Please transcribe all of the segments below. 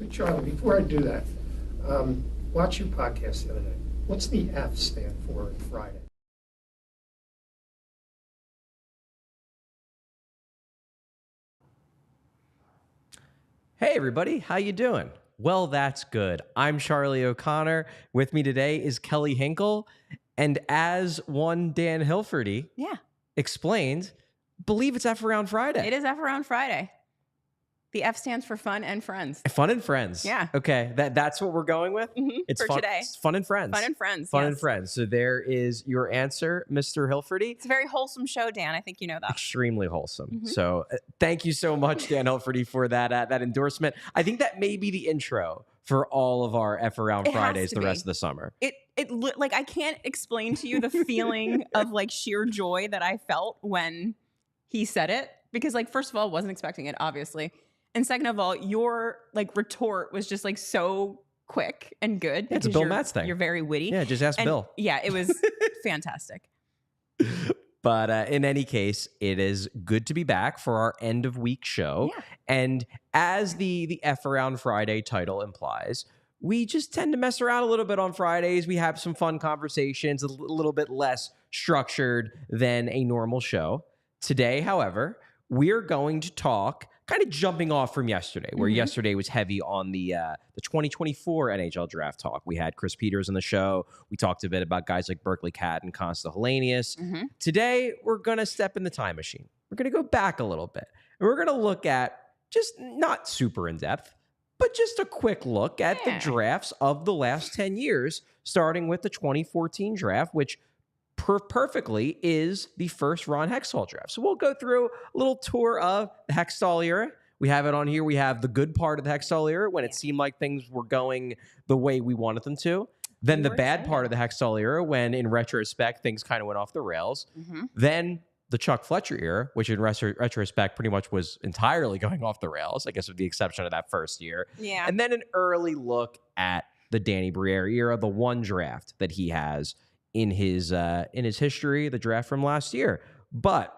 So, Charlie, before I do that, watch your podcast the other day. What's the F stand for in Friday? Hey everybody, how you doing? Well, that's good. I'm Charlie O'Connor. With me today is Kelly Hinkle. And as one Dan Hilferty explained, believe it's F Around Friday. It is F Around Friday. The F stands for fun and friends. Fun and friends. Yeah. Okay, that's what we're going with? It's for fun, today. It's fun and friends. Fun and friends, Fun yes. and friends. So there is your answer, Mr. Hilferty. It's a very wholesome show, Dan. I think you know that. Extremely wholesome. So thank you so much, Dan Hilferty, for that endorsement. I think that may be the intro for all of our F Around Fridays the rest of the summer. Like, I can't explain to you the feeling of like sheer joy that I felt when he said it, because like, first of all, wasn't expecting it, obviously. And second of all, your like retort was just like so quick and good. It's a Bill Matz thing. You're very witty. Yeah, just ask Bill. Yeah, it was fantastic. But in any case, it is good to be back for our end of week show. Yeah. And as the F Around Friday title implies, we just tend to mess around a little bit on Fridays. We have some fun conversations, a little bit less structured than a normal show. Today, however, we're going to talk, kind of jumping off from yesterday, where yesterday was heavy on the 2024 NHL Draft talk. We had Chris Peters on the show. We talked a bit about guys like Berkeley Cat and Consta Hellenius. Today, we're going to step in the time machine. We're going to go back a little bit. And we're going to look at, just not super in-depth, but just a quick look at the drafts of the last 10 years, starting with the 2014 draft, which perfectly is the first Ron Hextall draft. So we'll go through a little tour of the Hextall era. We have it on here. We have the good part of the Hextall era when it seemed like things were going the way we wanted them to. Then the bad part of the Hextall era when, in retrospect, things kind of went off the rails. Then the Chuck Fletcher era, which in retrospect pretty much was entirely going off the rails, I guess with the exception of that first year. Yeah. And then an early look at the Danny Briere era, the one draft that he has in his history, the draft from last year. But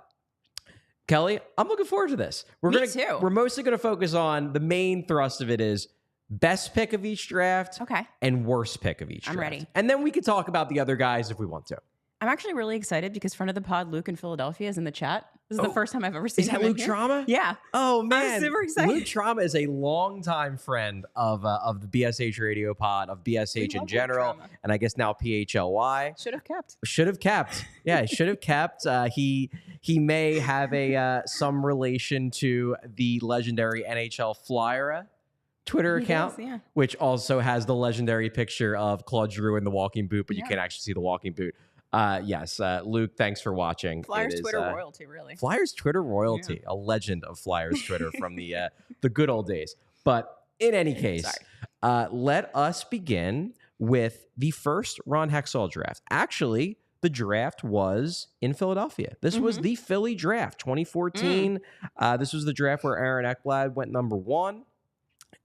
Kelly, I'm looking forward to this. Me too. We're mostly going to focus on the main thrust of it is best pick of each draft, and worst pick of each draft. I'm ready. And then we can talk about the other guys if we want to. I'm actually really excited because friend of the pod, Luke in Philadelphia, is in the chat. This is the first time I've ever seen him. Is that Luke Trauma? Yeah. Oh, man. I'm super excited. Luke Trauma is a longtime friend of the BSH radio pod, of BSH in general, and I guess now PHLY. Should have kept. Yeah, should have kept. He may have some relation to the legendary NHL Flyer Twitter account, which also has the legendary picture of Claude Giroux in the walking boot, but you can't actually see the walking boot. Yes, Luke, thanks for watching. Flyers Twitter royalty, really. Flyers Twitter royalty, a legend of Flyers Twitter from the good old days. But in any case, let us begin with the first Ron Hextall draft. Actually, the draft was in Philadelphia. This was the Philly draft, 2014. This was the draft where Aaron Ekblad went number 1,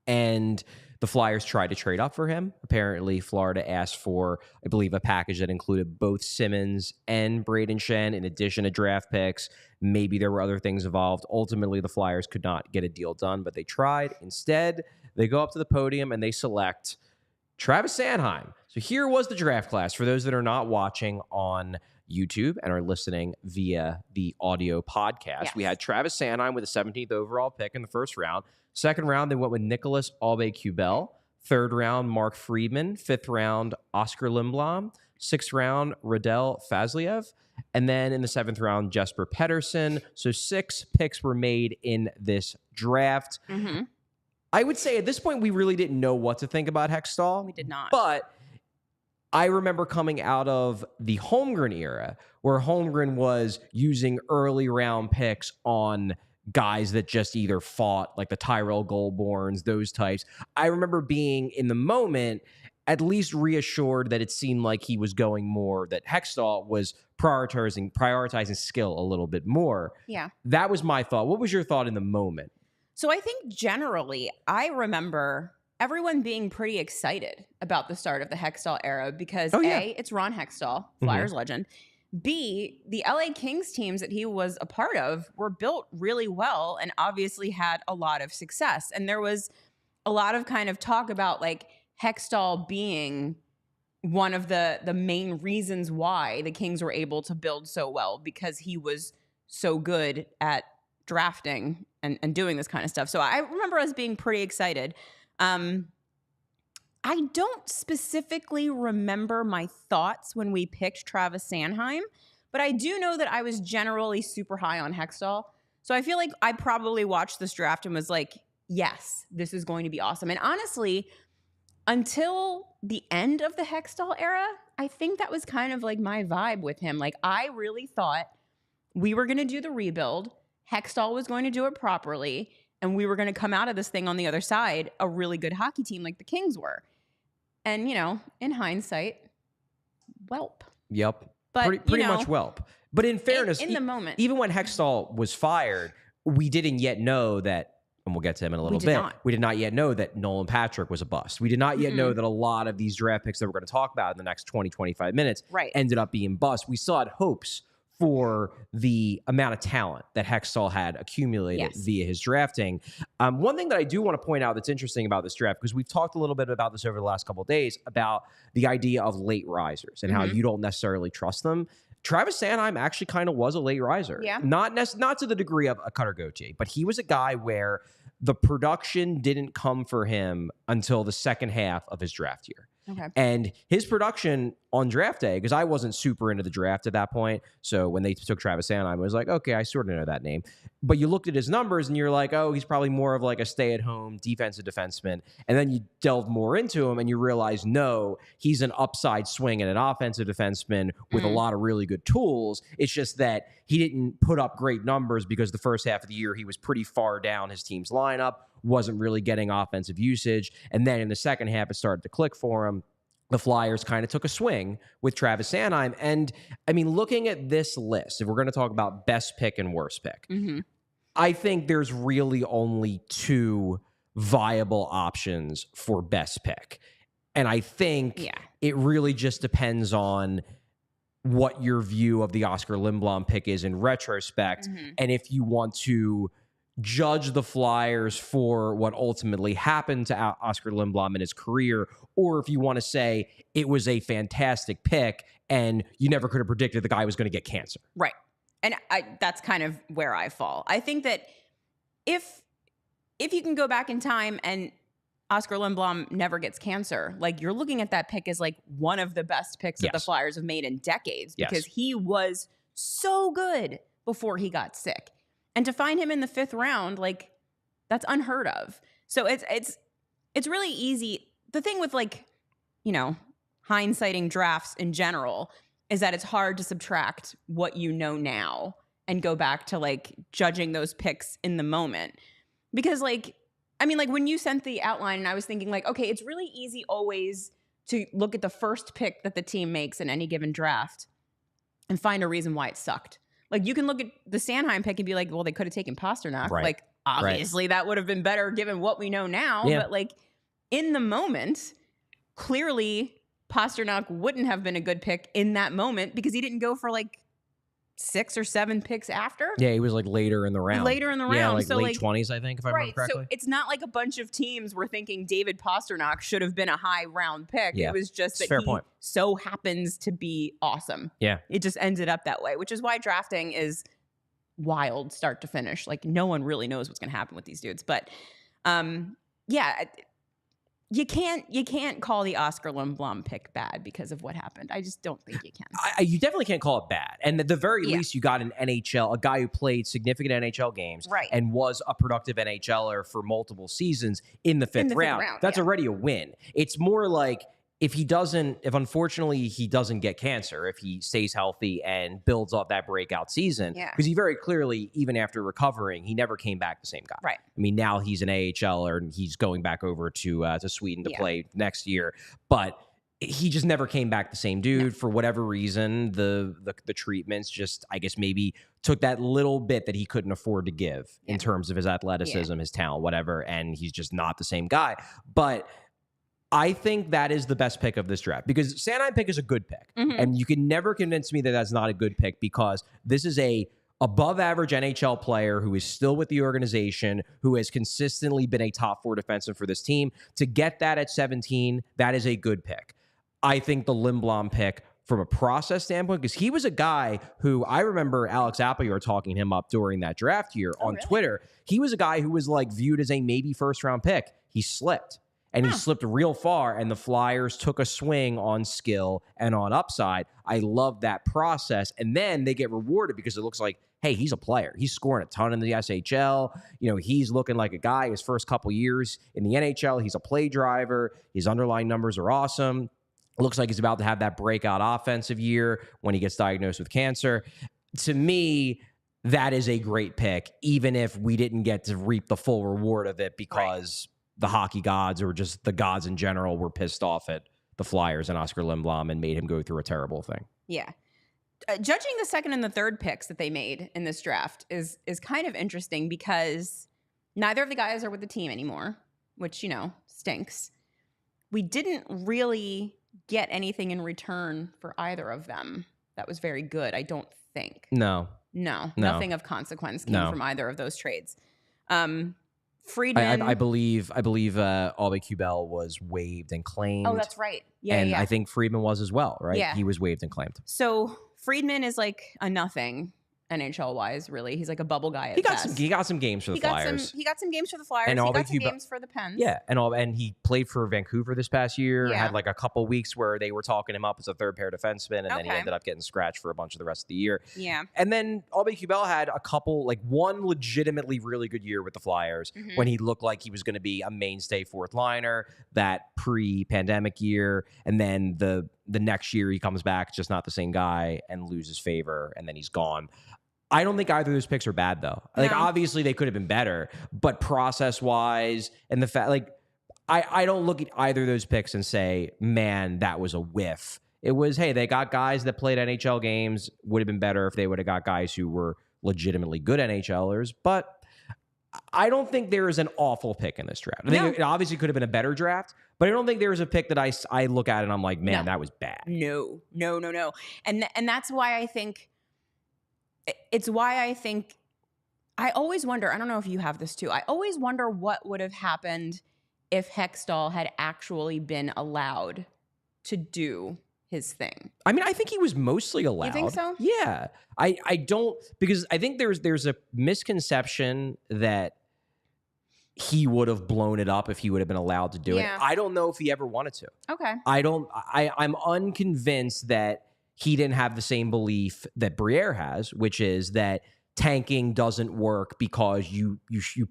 and the Flyers tried to trade up for him. Apparently, Florida asked for, I believe, a package that included both Simmons and Braden Shen in addition to draft picks. Maybe there were other things involved. Ultimately, the Flyers could not get a deal done, but they tried. Instead, they go up to the podium and they select Travis Sanheim. So here was the draft class. For those that are not watching on YouTube and are listening via the audio podcast, we had Travis Sanheim with the 17th overall pick in the first round. Second round, they went with Nicholas Aube-Kubel. Third round, Mark Friedman. Fifth round, Oscar Lindblom. Sixth round, Radel Fazliev. And then in the seventh round, Jesper Pettersson. So 6 picks were made in this draft. I would say at this point, we really didn't know what to think about Hextall. We did not. But I remember coming out of the Holmgren era, where Holmgren was using early round picks on guys that just either fought, like the Tyrell Goldborns, those types. I remember being in the moment at least reassured that it seemed like he was going more, that Hextall was prioritizing skill a little bit more. Yeah. That was my thought. What was your thought in the moment? So I think generally, I remember everyone being pretty excited about the start of the Hextall era because A, it's Ron Hextall, Flyers legend. B, the LA Kings teams that he was a part of were built really well and obviously had a lot of success. And there was a lot of kind of talk about like Hextall being one of the main reasons why the Kings were able to build so well, because he was so good at drafting and doing this kind of stuff. So I remember us being pretty excited. I don't specifically remember my thoughts when we picked Travis Sanheim, but I do know that I was generally super high on Hextall. So I feel like I probably watched this draft and was like, yes, this is going to be awesome. And honestly, until the end of the Hextall era, I think that was kind of like my vibe with him. Like, I really thought we were going to do the rebuild, Hextall was going to do it properly, and we were going to come out of this thing on the other side a really good hockey team like the Kings were. And, you know, in hindsight, whelp. Yep. But pretty much whelp. But in fairness, in the moment, even when Hextall was fired, we didn't yet know that, and we'll get to him in a little bit. We did not yet know that Nolan Patrick was a bust. We did not yet know that a lot of these draft picks that we're going to talk about in the next 20, 25 minutes ended up being busts. We still had hopes for the amount of talent that Hextall had accumulated via his drafting. One thing that I do want to point out that's interesting about this draft, because we've talked a little bit about this over the last couple of days, about the idea of late risers and how you don't necessarily trust them. Travis Sanheim actually kind of was a late riser. Yeah. Not to the degree of a Cutter Gauthier, but he was a guy where the production didn't come for him until the second half of his draft year. Okay. And his production on draft day, because I wasn't super into the draft at that point, so when they took Travis Sanheim, I was like, okay, I sort of know that name. But you looked at his numbers and you're like, oh, he's probably more of like a stay-at-home defensive defenseman. And then you delve more into him and you realize, no, he's an upside swing and an offensive defenseman with a lot of really good tools. It's just that he didn't put up great numbers because the first half of the year he was pretty far down his team's lineup, wasn't really getting offensive usage. And then in the second half, it started to click for him. The Flyers kind of took a swing with Travis Sanheim. And I mean, looking at this list, if we're going to talk about best pick and worst pick, I think there's really only two viable options for best pick. And I think it really just depends on what your view of the Oscar Lindblom pick is in retrospect. And if you want to judge the Flyers for what ultimately happened to Oscar Lindblom in his career, or if you want to say it was a fantastic pick and you never could have predicted the guy was going to get cancer. Right. And that's kind of where I fall. I think that if you can go back in time and Oscar Lindblom never gets cancer, like, you're looking at that pick as like one of the best picks that the Flyers have made in decades, because he was so good before he got sick. And to find him in the 5th round, like, that's unheard of. So it's really easy. The thing with, like, you know, hindsighting drafts in general is that it's hard to subtract what you know now and go back to, like, judging those picks in the moment. Because, like, I mean, like, when you sent the outline and I was thinking, like, okay, it's really easy always to look at the first pick that the team makes in any given draft and find a reason why it sucked. Like, you can look at the Sanheim pick and be like, well, they could have taken Pasternak. Right. Like, obviously that would have been better given what we know now. Yeah. But, like, in the moment, clearly Pasternak wouldn't have been a good pick in that moment because he didn't go for, like, 6 or 7 picks after. Yeah, he was, like, later in the round. Yeah, like so, late 20s, I think, if I remember correctly. So it's not like a bunch of teams were thinking David Pasternak should have been a high round pick. Yeah. It was just that he so happens to be awesome. Yeah. It just ended up that way, which is why drafting is wild start to finish. Like, no one really knows what's going to happen with these dudes. But yeah, you can't call the Oscar Lindblom pick bad because of what happened. I just don't think you can. You definitely can't call it bad. And at the very least, you got an NHL, a guy who played significant NHL games and was a productive NHLer for multiple seasons in the fifth round. That's already a win. It's more like if unfortunately he doesn't get cancer, if he stays healthy and builds up that breakout season, because he very clearly, even after recovering, he never came back the same guy. Right. I mean, now he's an AHLer and he's going back over to Sweden to play next year, but he just never came back the same dude for whatever reason. The treatments just, I guess, maybe took that little bit that he couldn't afford to give in terms of his athleticism, his talent, whatever, and he's just not the same guy. But I think that is the best pick of this draft because Sanheim pick is a good pick. And you can never convince me that that's not a good pick because this is a above average NHL player who is still with the organization, who has consistently been a top 4 defenseman for this team. To get that at 17, that is a good pick. I think the Lindblom pick from a process standpoint, because he was a guy who I remember Alex Appleyard talking him up during that draft year on Twitter. He was a guy who was like viewed as a maybe first round pick. He slipped. And he slipped real far, and the Flyers took a swing on skill and on upside. I love that process. And then they get rewarded because it looks like, hey, he's a player. He's scoring a ton in the SHL. You know, he's looking like a guy his first couple years in the NHL. He's a play driver. His underlying numbers are awesome. It looks like he's about to have that breakout offensive year when he gets diagnosed with cancer. To me, that is a great pick, even if we didn't get to reap the full reward of it because the hockey gods or just the gods in general were pissed off at the Flyers and Oscar Lindblom and made him go through a terrible thing. Yeah. Judging the second and the third picks that they made in this draft is kind of interesting because neither of the guys are with the team anymore, which, you know, stinks. We didn't really get anything in return for either of them that was very good, I don't think. No. Nothing of consequence came from either of those trades. Friedman, I believe Aubé-Kubel was waived and claimed. Oh, that's right. Yeah, and I think Friedman was as well, right? Yeah. He was waived and claimed. So Friedman is like a nothing NHL wise, really. He's like a bubble guy. He got some games for the Flyers. He got some games for the Flyers. And he got some games for the Pens. Yeah, and he played for Vancouver this past year. Yeah. Had like a couple weeks where they were talking him up as a third pair defenseman, and then he ended up getting scratched for a bunch of the rest of the year. Yeah. And then Aubé-Kubel had a couple, like one legitimately really good year with the Flyers when he looked like he was going to be a mainstay fourth liner that pre-pandemic year, and then the next year he comes back, just not the same guy, and loses favor, and then he's gone. I don't think either of those picks are bad, though. Like, obviously, they could have been better, but process-wise, and the fact, like, I don't look at either of those picks and say, man, that was a whiff. It was, hey, they got guys that played NHL games. Would have been better if they would have got guys who were legitimately good NHLers, but I don't think there is an awful pick in this draft. I think it obviously could have been a better draft, but I don't think there is a pick that I look at and I'm like, man, that was bad. No. And that's why I think... It's why I think I always wonder, I don't know if you have this too, I always wonder what would have happened if Hextall had actually been allowed to do his thing. I mean, I think he was mostly allowed. You think so? Yeah. I don't, because I think there's a misconception that he would have blown it up if he would have been allowed to do it. I don't know if he ever wanted to. Okay. I'm unconvinced that he didn't have the same belief that Briere has, which is that tanking doesn't work because you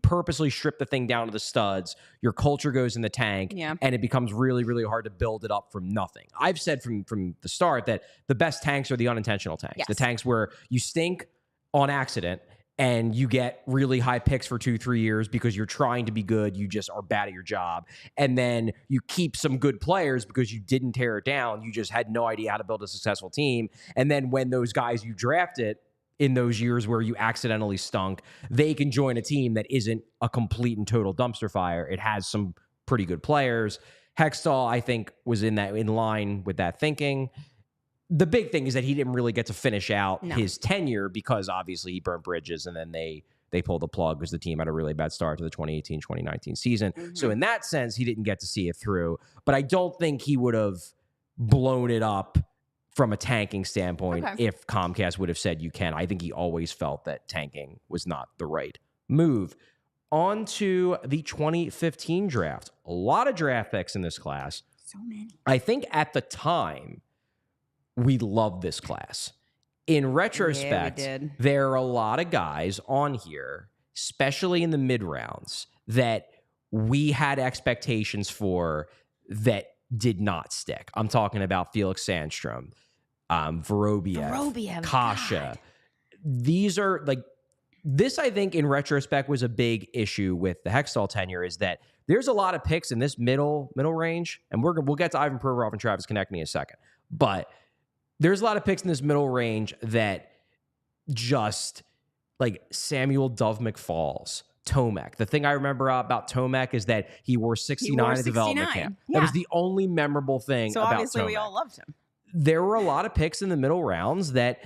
purposely strip the thing down to the studs, your culture goes in the tank, and it becomes really, really hard to build it up from nothing. I've said from the start that the best tanks are the unintentional tanks. Yes. The tanks where you stink on accident and you get really high picks for 2-3 years because you're trying to be good. You just are bad at your job. And then you keep some good players because you didn't tear it down. You just had no idea how to build a successful team. And then when those guys you drafted in those years where you accidentally stunk, they can join a team that isn't a complete and total dumpster fire. It has some pretty good players. Hextall, I think, was in line with that thinking. The big thing is that he didn't really get to finish out his tenure because obviously he burnt bridges and then they pulled the plug because the team had a really bad start to the 2018-2019 season. So in that sense, he didn't get to see it through. But I don't think he would have blown it up from a tanking standpoint if Comcast would have said you can. I think he always felt that tanking was not the right move. On to the 2015 draft. A lot of draft picks in this class. So many. I think at the time, we loved this class. In retrospect, there are a lot of guys on here, especially in the mid rounds, that we had expectations for that did not stick. I'm talking about Felix Sandstrom, Vorobiev, Kasha. God. These are like, this I think in retrospect was a big issue with the Hextall tenure, is that there's a lot of picks in this middle range, and we'll get to Ivan Provorov and Travis Konechny in a second, but there's a lot of picks in this middle range that just like Samuel Dove McFalls, Tomek. The thing I remember about Tomek is that he wore 69 at development camp. Yeah. That was the only memorable thing about Tomek. So obviously we all loved him. There were a lot of picks in the middle rounds that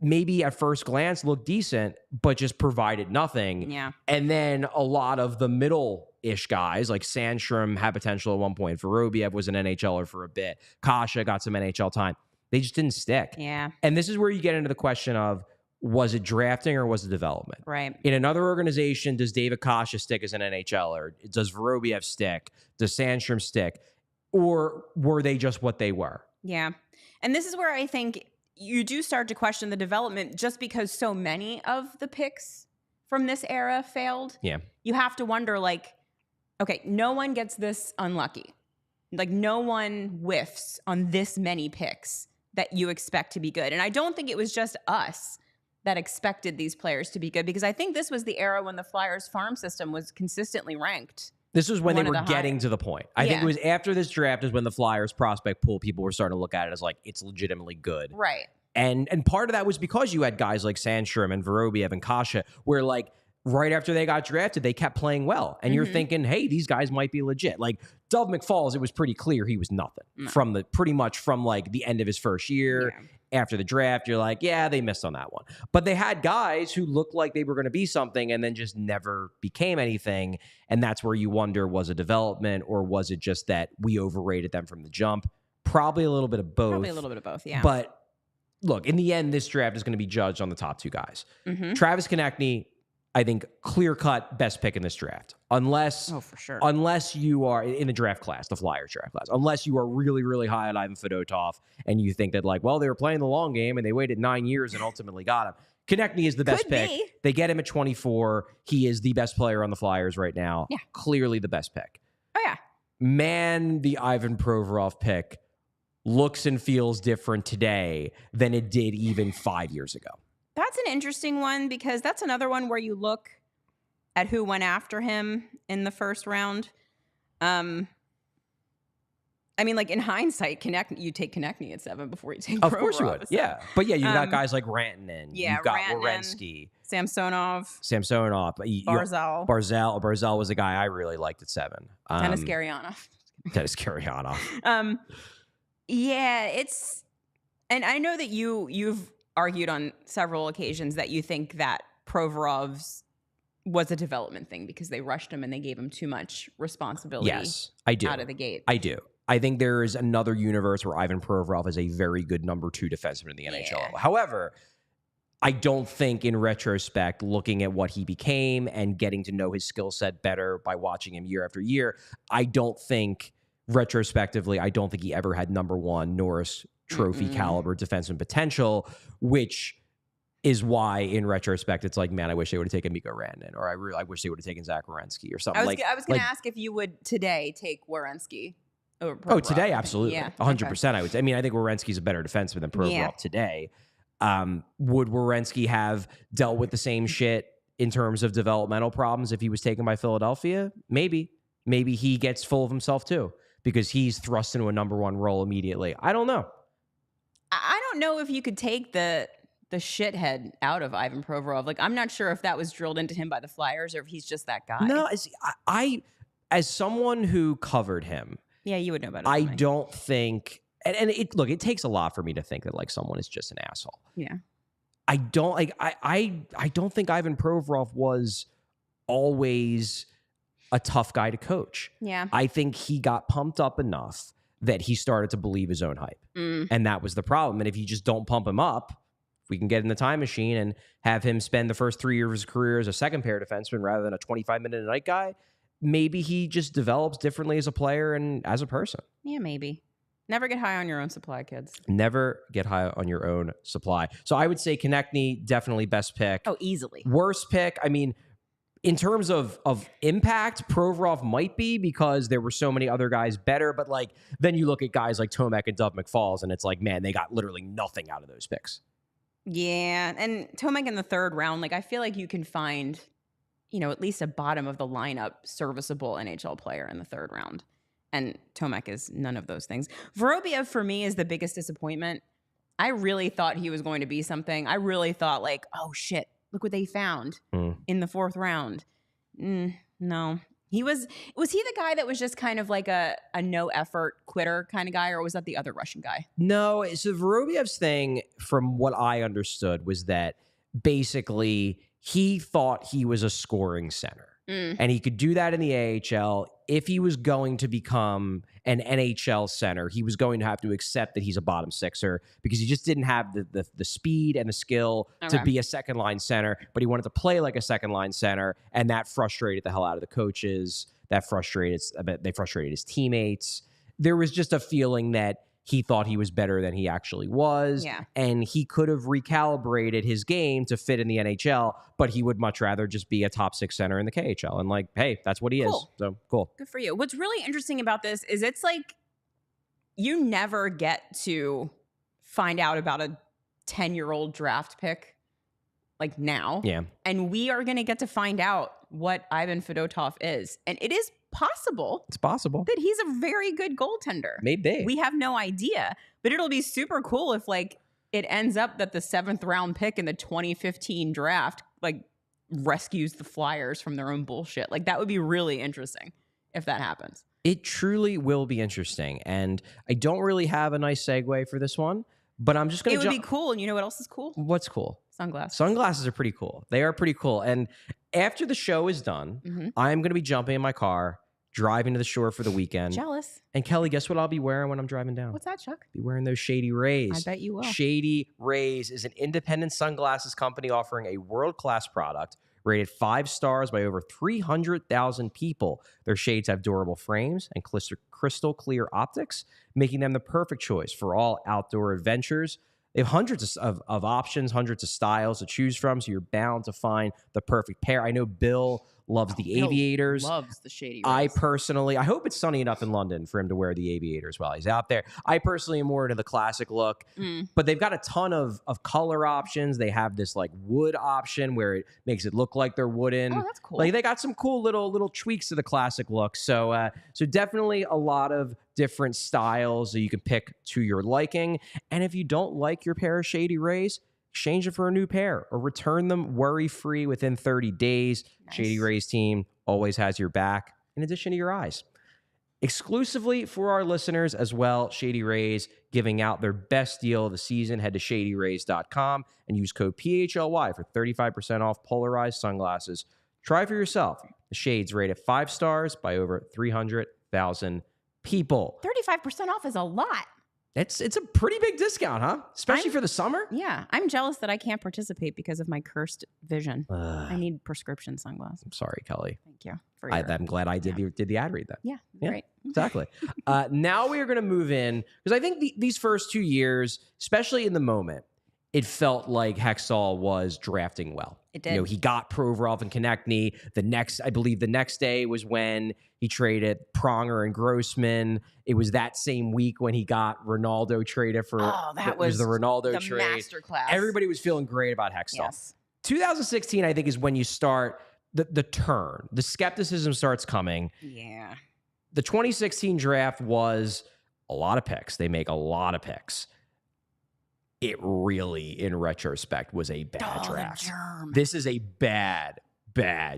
maybe at first glance looked decent, but just provided nothing. Yeah. And then a lot of the middle-ish guys, like Sandstrom had potential at one point. Vorobiev was an NHLer for a bit. Kasha got some NHL time. They just didn't stick. Yeah. And this is where you get into the question of, was it drafting or was it development? Right. In another organization, does David Kasha stick as an NHLer? Does Vorobiev stick? Does Sandstrom stick? Or were they just what they were? Yeah. And this is where I think you do start to question the development just because so many of the picks from this era failed. Yeah. You have to wonder, like, okay, no one gets this unlucky. Like, no one whiffs on this many picks that you expect to be good. And I don't think it was just us that expected these players to be good, because I think this was the era when the Flyers farm system was consistently ranked. This was when they were getting to the point. I think it was after this draft is when the Flyers prospect pool, people were starting to look at it as like, it's legitimately good. Right. And part of that was because you had guys like Sandstrom and Vorobiev and Kasha, where like right after they got drafted, they kept playing well. And you're thinking, hey, these guys might be legit. Like Dove McFalls, it was pretty clear he was nothing from pretty much from like the end of his first year. Yeah. After the draft, you're like, yeah, they missed on that one. But they had guys who looked like they were going to be something and then just never became anything. And that's where you wonder, was it development or was it just that we overrated them from the jump? Probably a little bit of both. Probably a little bit of both, yeah. But look, in the end, this draft is going to be judged on the top two guys. Travis Konechny, I think, clear-cut best pick in this draft. Unless you are in the draft class, the Flyers draft class, unless you are really, really high on Ivan Fedotov and you think that like, well, they were playing the long game and they waited 9 years and ultimately got him. Konechny is the best pick. They get him at 24. He is the best player on the Flyers right now. Yeah. Clearly the best pick. Oh, yeah. Man, the Ivan Provorov pick looks and feels different today than it did even 5 years ago. That's an interesting one, because that's another one where you look at who went after him in the first round. I mean, like in hindsight, you take Konechny at 7 before you take Provorov. Of course you would, yeah. But yeah, you've got guys like Rantanen. Yeah, you've got Rantanen, Werenski. Samsonov. Barzal. Barzal was a guy I really liked at 7. Denis Gurianov. Yeah, it's... And I know that you've argued on several occasions that you think that Provorov's was a development thing because they rushed him and they gave him too much responsibility. Yes, I do. Out of the gate. I do. I think there is another universe where Ivan Provorov is a very good number 2 defenseman in the NHL. However, I don't think in retrospect, looking at what he became and getting to know his skill set better by watching him year after year, I don't think retrospectively, I don't think he ever had number 1 Norris Trophy caliber defenseman potential, which is why in retrospect it's like, man, I wish they would have taken Mikko Rantanen, or I wish they would have taken Zach Werenski or something. I was going to ask if you would today take Werenski over Provorov. Oh, today, absolutely. Yeah, 100% I would say. I mean, I think Werenski's a better defenseman than Provorov today. Would Werenski have dealt with the same shit in terms of developmental problems if he was taken by Philadelphia? Maybe. Maybe he gets full of himself too because he's thrust into a number 1 role immediately. I don't know. I don't know if you could take the shithead out of Ivan Provorov. Like, I'm not sure if that was drilled into him by the Flyers or if he's just that guy. No, I as someone who covered him, yeah, you would know better. I don't think, and it takes a lot for me to think that like someone is just an asshole. Yeah, I don't like. I don't think Ivan Provorov was always a tough guy to coach. Yeah, I think he got pumped up enough that he started to believe his own hype. And that was the problem. And if you just don't pump him up, we can get in the time machine and have him spend the first 3 years of his career as a second pair defenseman rather than a 25-minute-a-night guy, maybe he just develops differently as a player and as a person. Yeah, maybe. Never get high on your own supply, kids. Never get high on your own supply. So I would say Konechny, definitely best pick. Oh, easily. Worst pick, I mean, in terms of impact, Provorov might be because there were so many other guys better. But like then you look at guys like Tomek and Dove McFalls, and it's like, man, they got literally nothing out of those picks. Yeah, and Tomek in the 3rd round, like I feel like you can find, at least a bottom of the lineup serviceable NHL player in the 3rd round. And Tomek is none of those things. Vorobiev for me is the biggest disappointment. I really thought he was going to be something. I really thought like, oh shit, look what they found in the 4th round. No, Was he the guy that was just kind of like a no effort quitter kind of guy, or was that the other Russian guy? No, so Vorobyev's thing, from what I understood, was that basically he thought he was a scoring center. And he could do that in the AHL. If he was going to become an NHL center, he was going to have to accept that he's a bottom sixer because he just didn't have the speed and the skill to be a second line center, but he wanted to play like a second line center, and that frustrated the hell out of the coaches. They frustrated his teammates. There was just a feeling that he thought he was better than he actually was. Yeah. And he could have recalibrated his game to fit in the NHL, but he would much rather just be a top six center in the KHL. And like, hey, that's what he is. So cool. Good for you. What's really interesting about this is it's like you never get to find out about a 10-year-old draft pick like now. Yeah. And we are going to get to find out what Ivan Fedotov is. And it is possible. It's possible that he's a very good goaltender. Maybe. We have no idea, but it'll be super cool if like it ends up that the 7th round pick in the 2015 draft like rescues the Flyers from their own bullshit. Like that would be really interesting if that happens. It truly will be interesting. And I don't really have a nice segue for this one, but I'm just going to It would be cool. And you know what else is cool? What's cool? Sunglasses. Sunglasses are pretty cool. They are pretty cool. And after the show is done, I'm going to be jumping in my car, driving to the shore for the weekend. Jealous. And Kelly, guess what I'll be wearing when I'm driving down? What's that, Chuck? Be wearing those Shady Rays. I bet you will. Shady Rays is an independent sunglasses company offering a world-class product rated 5 stars by over 300,000 people. Their shades have durable frames and crystal clear optics, making them the perfect choice for all outdoor adventures. They have hundreds of options, hundreds of styles to choose from, so you're bound to find the perfect pair. I know Bill loves the aviators. Loves the Shady Rays. I hope it's sunny enough in London for him to wear the aviators while he's out there. I personally am more into the classic look, but they've got a ton of color options. They have this like wood option where it makes it look like they're wooden. Oh, that's cool. Like they got some cool little tweaks to the classic look. So definitely a lot of different styles that you can pick to your liking. And if you don't like your pair of Shady Rays, exchange it for a new pair or return them worry-free within 30 days. Nice. Shady Rays team always has your back, in addition to your eyes. Exclusively for our listeners as well, Shady Rays giving out their best deal of the season. Head to shadyrays.com and use code PHLY for 35% off polarized sunglasses. Try for yourself. The shades rated 5 stars by over 300,000 people. 35% off is a lot. It's a pretty big discount, huh? Especially for the summer. Yeah. I'm jealous that I can't participate because of my cursed vision. I need prescription sunglasses. I'm sorry, Kelly. Thank you. I'm glad I did the ad read then. Yeah, great. Exactly. Now we are going to move in, because I think these first 2 years, especially in the moment, it felt like Hextall was drafting well. It did. You know, he got Provorov and Konechny. I believe the next day was when he traded Pronger and Grossman. It was that same week when he got Ronaldo traded for. Oh, that was the Ronaldo the trade. masterclass. Everybody was feeling great about Hextall. Yes. 2016, I think, is when you start the turn. The skepticism starts coming. Yeah. The 2016 draft was a lot of picks. They make a lot of picks. It really, in retrospect, was a bad draft. This is a bad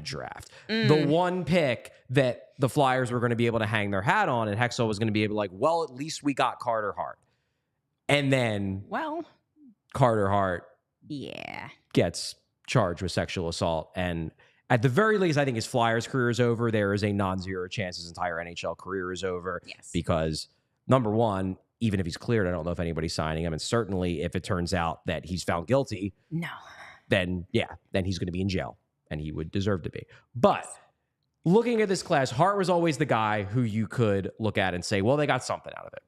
draft. The one pick that the Flyers were going to be able to hang their hat on, and Hextall was going to be able to well, at least we got Carter Hart. And then Carter Hart gets charged with sexual assault. And at the very least, I think his Flyers career is over. There is a non-zero chance his entire NHL career is over. Yes. Because, number one, even if he's cleared, I don't know if anybody's signing him. And certainly if it turns out that he's found guilty, then he's going to be in jail, and he would deserve to be. But looking at this class, Hart was always the guy who you could look at and say, well, they got something out of it.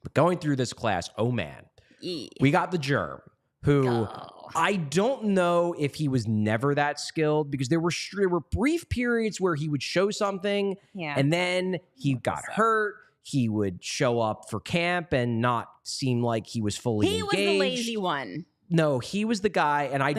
But going through this class, oh man, we got the Germ, who I don't know if he was never that skilled, because there were brief periods where he would show something, and then he got hurt. He would show up for camp and not seem like he was fully engaged. He was the lazy one. No, he was the guy, and I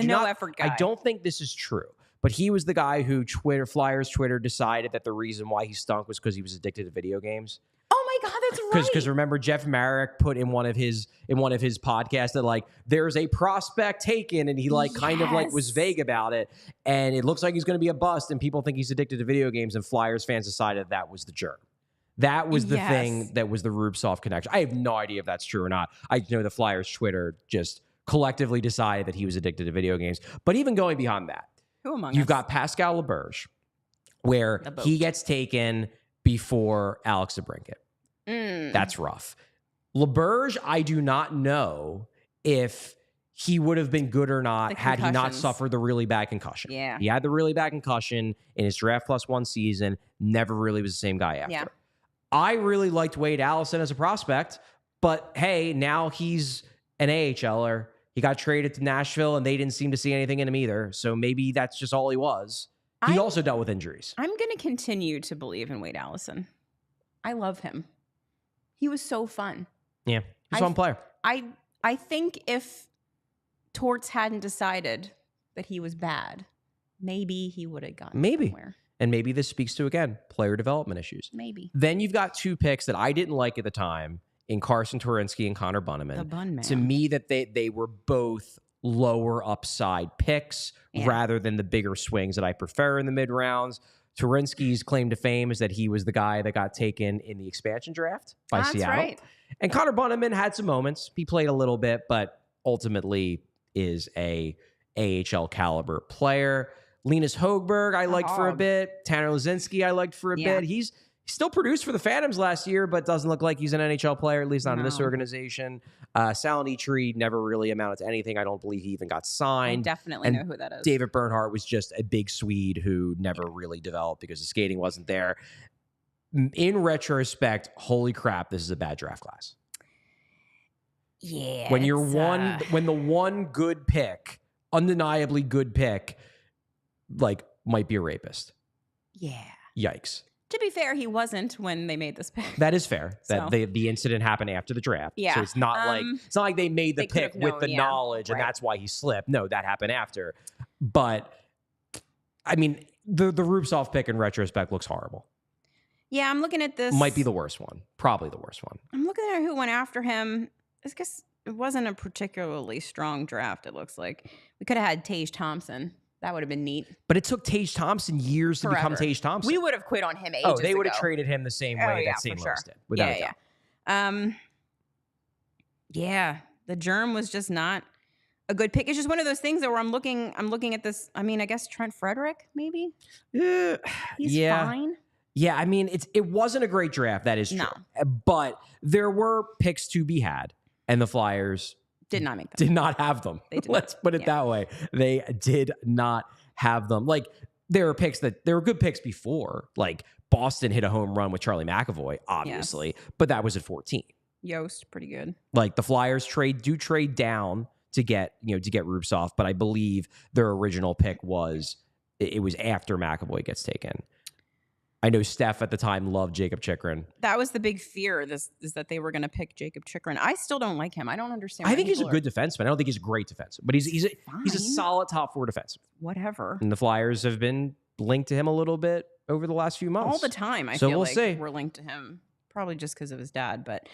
don't think this is true, but he was the guy who Flyers Twitter decided that the reason why he stunk was because he was addicted to video games. Oh my my God, that's right. Because remember, Jeff Marek put in one of his podcasts that like there's a prospect taken, and he like kind of like was vague about it, and it looks like he's going to be a bust, and people think he's addicted to video games, and Flyers fans decided that was the germ. That was the thing that was the Rubtsov connection. I have no idea if that's true or not. I know the Flyers Twitter just collectively decided that he was addicted to video games. But even going beyond that, you've got Pascal Laberge, where he gets taken before Alex DeBrincat. That's rough. Laberge, I do not know if he would have been good or not had he not suffered the really bad concussion. Yeah. He had the really bad concussion in his draft plus one season, never really was the same guy after. Yeah. I really liked Wade Allison as a prospect, but hey, now he's an AHLer. He got traded to Nashville, and they didn't seem to see anything in him either. So maybe that's just all he was. He also dealt with injuries. I'm going to continue to believe in Wade Allison. I love him. He was so fun. Yeah, he's a fun player. I think if Torts hadn't decided that he was bad, maybe he would have gotten somewhere. And maybe this speaks to, again, player development issues. Maybe. Then you've got two picks that I didn't like at the time in Carson Twarynski and Connor Bunnaman. The Bun Man. To me, that they were both lower upside picks rather than the bigger swings that I prefer in the mid rounds. Twarynski's claim to fame is that he was the guy that got taken in the expansion draft by Seattle. That's right. And Connor Bunnaman had some moments. He played a little bit, but ultimately is a AHL caliber player. Linus Högberg, I liked for a bit. Tanner Lazinski, I liked for a bit. He still produced for the Phantoms last year, but doesn't look like he's an NHL player, at least not in this organization. Salonitri never really amounted to anything. I don't believe he even got signed. I definitely know who that is. David Bernhardt was just a big Swede who never really developed because the skating wasn't there. In retrospect, holy crap, this is a bad draft class. Yeah. When when the one good pick, undeniably good pick, like might be a rapist. Yeah. Yikes. To be fair, he wasn't when they made this pick. That is fair. That the incident happened after the draft. Yeah. So it's not like they made the pick with the knowledge and that's why he slipped. No, that happened after. But I mean, the Rubtsov pick in retrospect looks horrible. Yeah, I'm looking at this. Might be the worst one. Probably the worst one. I'm looking at who went after him. I guess it wasn't a particularly strong draft, it looks like. We could have had Tage Thompson. That would have been neat. But it took Tage Thompson years to become Tage Thompson. We would have quit on him ages ago. Oh, they would have traded him the same way that St. Louis did. Without a doubt. Yeah, the germ was just not a good pick. It's just one of those things that where I'm looking at this. I mean, I guess Trent Frederick, maybe? He's fine. Yeah, I mean, it wasn't a great draft. That is true. No. But there were picks to be had, and the Flyers did not make them. Did not have them. Let's put it that way. They did not have them. Like, there were good picks before. Like, Boston hit a home run with Charlie McAvoy, obviously, but that was at 14. Yost, pretty good. Like, the Flyers trade down to get Rubtsov, but I believe their original pick was after McAvoy gets taken. I know Steph at the time loved Jacob Chychrun. That was the big fear, is that they were going to pick Jacob Chychrun. I still don't like him. I don't understand. I think he's a good defenseman. I don't think he's a great defenseman, but he's a solid top four defenseman. Whatever. And the Flyers have been linked to him a little bit over the last few months. All the time, I feel like we're linked to him. Probably just because of his dad, but...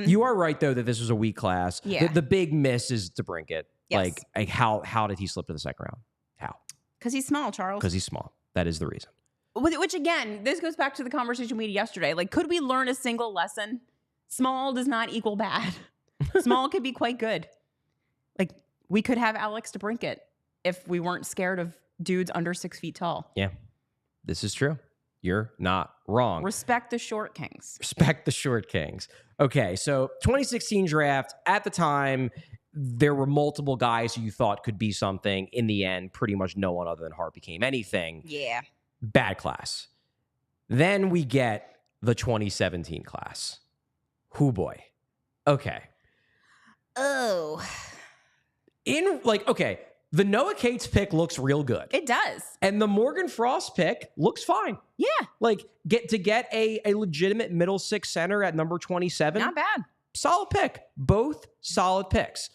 you are right, though, that this was a weak class. Yeah. The big miss is DeBrincat. Yes. Like how did he slip to the second round? How? Because he's small, Charles. Because he's small. That is the reason. Which, again, this goes back to the conversation we had yesterday. Like, could we learn a single lesson? Small does not equal bad. Small could be quite good. Like, we could have Alex DeBrincat if we weren't scared of dudes under 6 feet tall. Yeah, this is true. You're not wrong. Respect the short kings. Respect the short kings. Okay, so 2016 draft, at the time, there were multiple guys who you thought could be something. In the end, pretty much no one other than Hart became anything. Yeah. Bad class. Then we get the 2017 class. Hoo boy. Okay. Oh. The Noah Cates pick looks real good. It does. And the Morgan Frost pick looks fine. Yeah. Like, get a legitimate middle six center at number 27. Not bad. Solid pick. Both solid picks.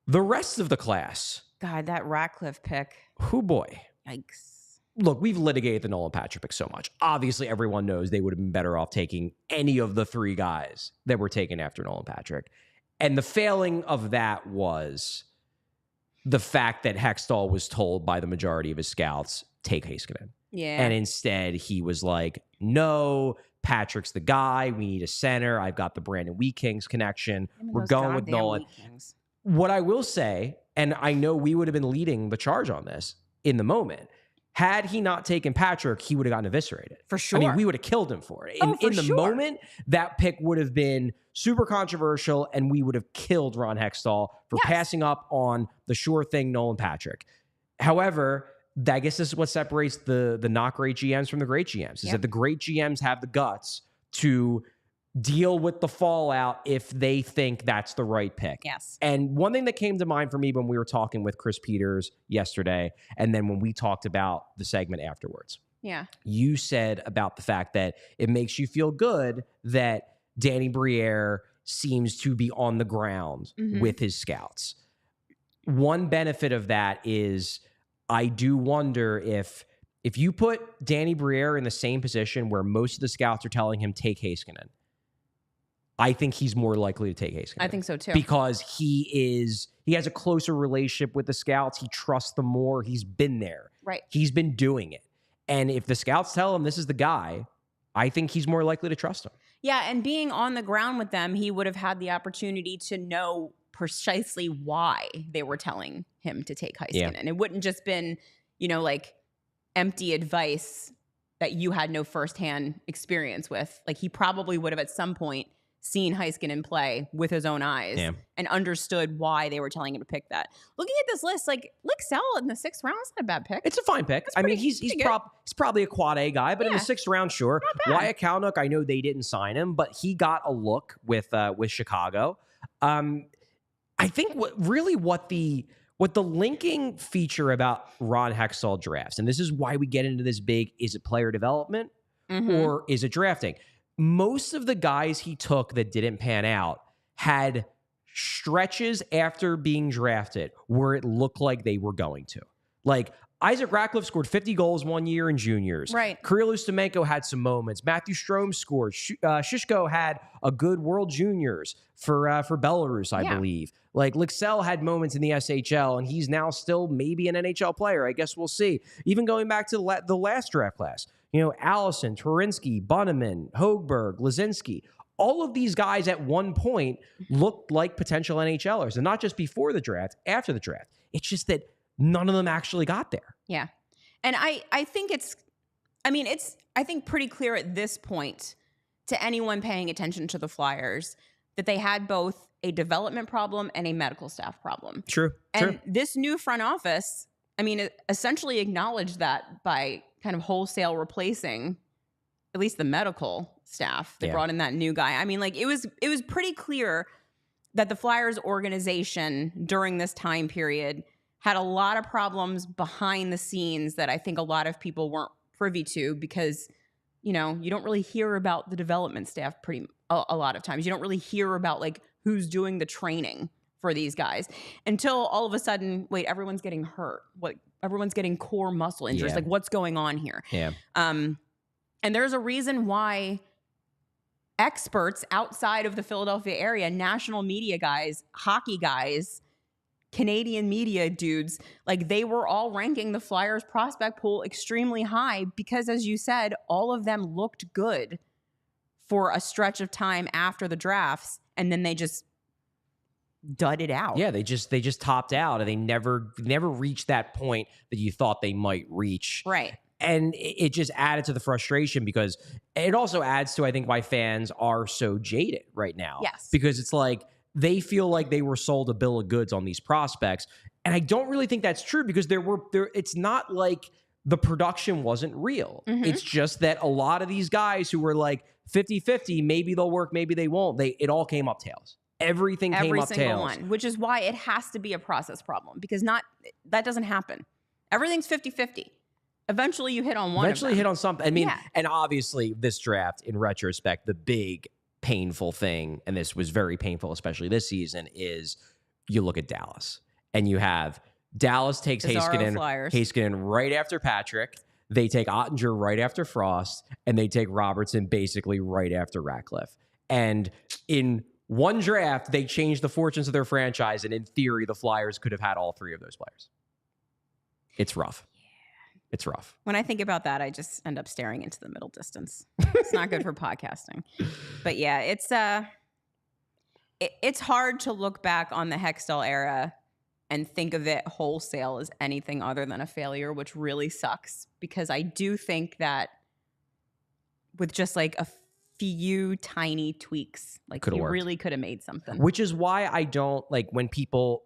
The rest of the class. God, that Ratcliffe pick. Hoo boy. Yikes. look, we've litigated the Nolan Patrick pick so much. Obviously, everyone knows they would have been better off taking any of the 3 guys that were taken after Nolan Patrick. And the failing of that was the fact that Hextall was told by the majority of his scouts, take Heiskanen. Yeah. And instead, he was like, no, Patrick's the guy. We need a center. I've got the Brandon Wheat Kings connection. We're going with Nolan. What I will say, and I know we would have been leading the charge on this in the moment, had he not taken Patrick, he would have gotten eviscerated. For sure. I mean, we would have killed him for it. In the sure. moment, that pick would have been super controversial, and we would have killed Ron Hextall for passing up on the sure thing, Nolan Patrick. However, I guess this is what separates the not great GMs from the great GMs, is that the great GMs have the guts to deal with the fallout if they think that's the right pick. Yes. And one thing that came to mind for me when we were talking with Chris Peters yesterday, and then when we talked about the segment afterwards. Yeah. You said about the fact that it makes you feel good that Danny Briere seems to be on the ground with his scouts. One benefit of that is I do wonder if you put Danny Briere in the same position where most of the scouts are telling him, take Heiskanen, I think he's more likely to take Heiskanen. I think so too. Because he has a closer relationship with the scouts. He trusts them more. He's been there. Right. He's been doing it. And if the scouts tell him this is the guy, I think he's more likely to trust him. Yeah, and being on the ground with them, he would have had the opportunity to know precisely why they were telling him to take Heiskanen. Yeah. And it wouldn't just been, like empty advice that you had no firsthand experience with. Like he probably would have at some point seen Heiskanen play with his own eyes and understood why they were telling him to pick that. Looking at this list, like Licksell in the 6th round is not a bad pick. It's a fine pick. I mean, he's probably a quad A guy, but in the 6th round, sure. Wyatt Kalynuk, I know they didn't sign him, but he got a look with Chicago. I think what the linking feature about Ron Hextall drafts, and this is why we get into this big, is it player development or is it drafting? Most of the guys he took that didn't pan out had stretches after being drafted where it looked like they were going to. Like Isaac Ratcliffe scored 50 goals one year in juniors. Right. Kirill Ustimenko had some moments. Matthew Strome scored. Shishko had a good World Juniors for Belarus, I believe. Like Licksell had moments in the SHL, and he's now still maybe an NHL player. I guess we'll see. Even going back to the last draft class. Allison, Turinsky, Bunneman, Hoegberg, Lazinski, all of these guys at one point looked like potential NHLers. And not just before the draft, after the draft. It's just that none of them actually got there. Yeah. And I think it's pretty clear at this point to anyone paying attention to the Flyers that they had both a development problem and a medical staff problem. True. And this new front office, it essentially acknowledged that by kind of wholesale replacing at least the medical staff. They brought in that new guy. It was pretty clear that the Flyers organization during this time period had a lot of problems behind the scenes that I think a lot of people weren't privy to because, you don't really hear about the development staff a lot of times. You don't really hear about like who's doing the training for these guys until all of a sudden, wait, everyone's getting hurt. Everyone's getting core muscle injuries. Yeah. Like what's going on here? Yeah. And there's a reason why experts outside of the Philadelphia area, national media guys, hockey guys, Canadian media dudes, like they were all ranking the Flyers prospect pool extremely high because, as you said, all of them looked good for a stretch of time after the drafts, and then they just dudded out. Yeah, they just topped out, and they never reached that point that you thought they might reach. Right. And it just added to the frustration because it also adds to, I think, why fans are so jaded right now. Yes. Because it's like they feel like they were sold a bill of goods on these prospects. And I don't really think that's true because it's not like the production wasn't real. Mm-hmm. It's just that a lot of these guys who were like 50-50, maybe they'll work, maybe they won't. It all came up tails. Everything came up tails. Every single one, which is why it has to be a process problem because that doesn't happen. Everything's 50-50. Eventually you hit on one. Eventually hit on something. And obviously this draft, in retrospect, the big painful thing, and this was very painful, especially this season, is you look at Dallas and you have Dallas takes Heiskanen right after Patrick. they take Ottinger right after Frost, and they take Robertson basically right after Ratcliffe. And in one draft, they changed the fortunes of their franchise, and in theory, the Flyers could have had all three of those players. It's rough. It's rough. When I think about that, I just end up staring into the middle distance. It's not good for podcasting. But yeah, it's hard to look back on the Hextall era and think of it wholesale as anything other than a failure, which really sucks, because I do think that with just like a few tiny tweaks, like you really could have made something. Which is why I don't like when people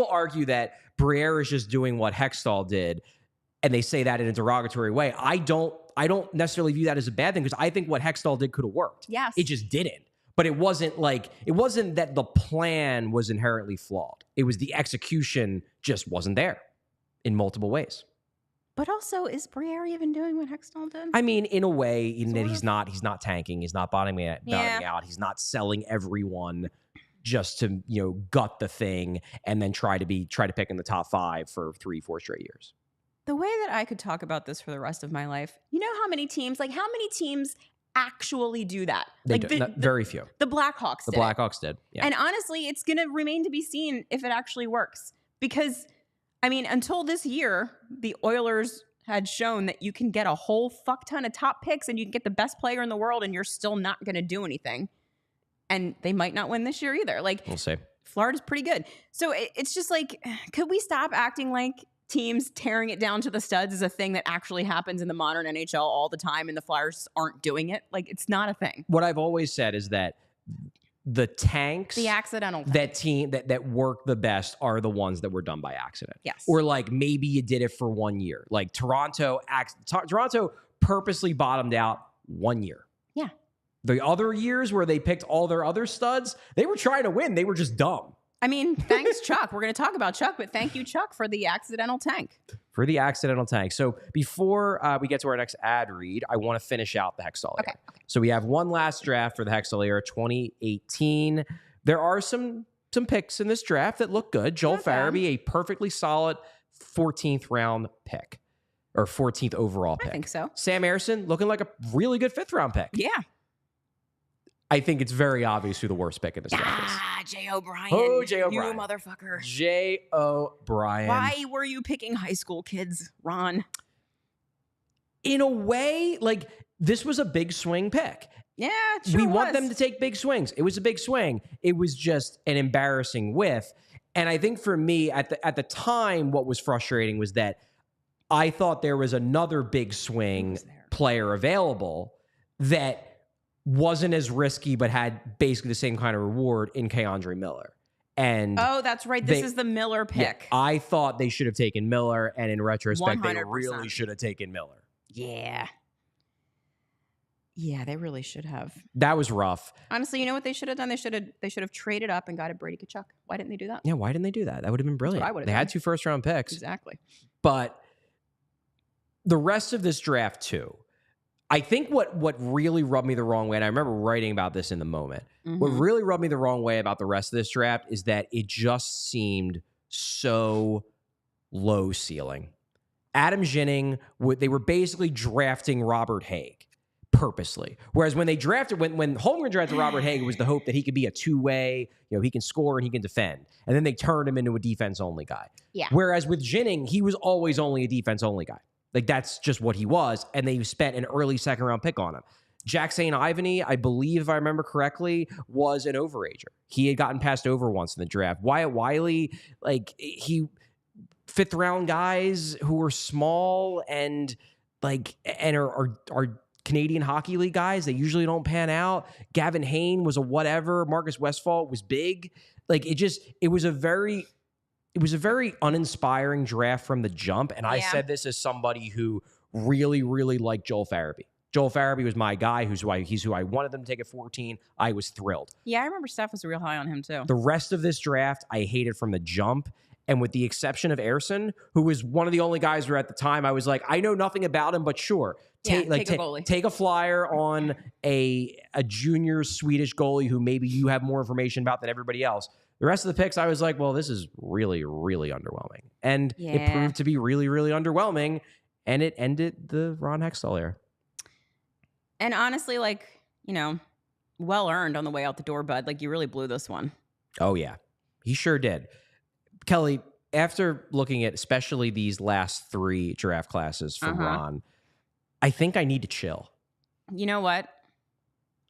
argue that Briere is just doing what Hextall did, and they say that in a derogatory way. I don't necessarily view that as a bad thing, because I think what Hextall did could have worked. Yes. It just didn't. But it wasn't that the plan was inherently flawed. It was the execution just wasn't there in multiple ways. But also, is Briere even doing what Hextall did? I mean, in a way, in that he's not tanking, he's not bottoming out, he's not selling everyone just to, gut the thing and then try to pick in the top 5 for 3-4 straight years. The way that I could talk about this for the rest of my life, how many teams actually do that? Very few. The Blackhawks did. The Blackhawks did. Yeah. And honestly, it's going to remain to be seen if it actually works. Because, until this year, the Oilers had shown that you can get a whole fuck ton of top picks and you can get the best player in the world and you're still not going to do anything. And they might not win this year either. We'll see. Florida's pretty good. So it's just could we stop acting like teams tearing it down to the studs is a thing that actually happens in the modern NHL all the time and the Flyers aren't doing it? It's not a thing. What I've always said is that the tanks, the accidental tanks, that work the best are the ones that were done by accident. Yes. Or maybe you did it for 1 year. Like Toronto purposely bottomed out 1 year. Yeah. The other years where they picked all their other studs, they were trying to win. They were just dumb. Thanks, Chuck. We're going to talk about Chuck, but thank you, Chuck, for the accidental tank. So before we get to our next ad read, I want to finish out the Hextall era. Okay. So we have one last draft for the Hextall era, 2018. There are some picks in this draft that look good. Joel Farabee, a perfectly solid 14th round pick, or 14th overall pick. I think so. Sam Ersson looking like a really good 5th round pick. Yeah. I think it's very obvious who the worst pick in this draft is. Jay O'Brien. Oh, Jay O'Brien. You motherfucker. Jay O'Brien. Why were you picking high school kids, Ron? In a way, this was a big swing pick. Yeah, it sure We was. want them to take big swings. It was a big swing. It was just an embarrassing whiff. And I think for me, at the time, what was frustrating was that I thought there was another big swing player available that wasn't as risky, but had basically the same kind of reward in Keandre Miller. And that's right. This is the Miller pick. Yeah, I thought they should have taken Miller, and in retrospect, 100%. they really should have taken Miller. Yeah. Yeah, they really should have. That was rough. Honestly, you know what they should have done? They should have traded up and got a Brady Tkachuk. Why didn't they do that? Yeah, why didn't they do that? That would have been brilliant. That's what I would have They done. had 2 first-round picks. Exactly. But the rest of this draft, too, I think what really rubbed me the wrong way, and I remember writing about this in the moment, what really rubbed me the wrong way about the rest of this draft is that it just seemed so low ceiling. Adam Ginning, they were basically drafting Robert Haig purposely. Whereas when Holmgren drafted Robert Haig, it was the hope that he could be a two-way, he can score and he can defend. And then they turned him into a defense-only guy. Yeah. Whereas with Ginning, he was always only a defense-only guy. That's just what he was, and they spent an early 2nd-round pick on him. Jack St. Ivany, I believe, if I remember correctly, was an overager. He had gotten passed over once in the draft. Wyatt Wiley, 5th-round guys who were small and are Canadian Hockey League guys. They usually don't pan out. Gavin Hayne was a whatever. Marcus Westphal was big. It was a very uninspiring draft from the jump. And I said this as somebody who really, really liked Joel Farabee. Joel Farabee was my guy. He's who I wanted them to take at 14. I was thrilled. Yeah, I remember Steph was real high on him too. The rest of this draft, I hated from the jump. And with the exception of Ersson, who was one of the only guys where at the time I was like, I know nothing about him, but sure. Take a goalie. Take a flyer on a junior Swedish goalie who maybe you have more information about than everybody else. The rest of the picks, I was like, well, this is really, really underwhelming. And it proved to be really, really underwhelming. and it ended the Ron Hextall era. And honestly, like, well earned on the way out the door, bud. Like, you really blew this one. Oh, yeah. He sure did. Kelly, after looking at especially these last 3 draft classes from Ron, I think I need to chill. You know what?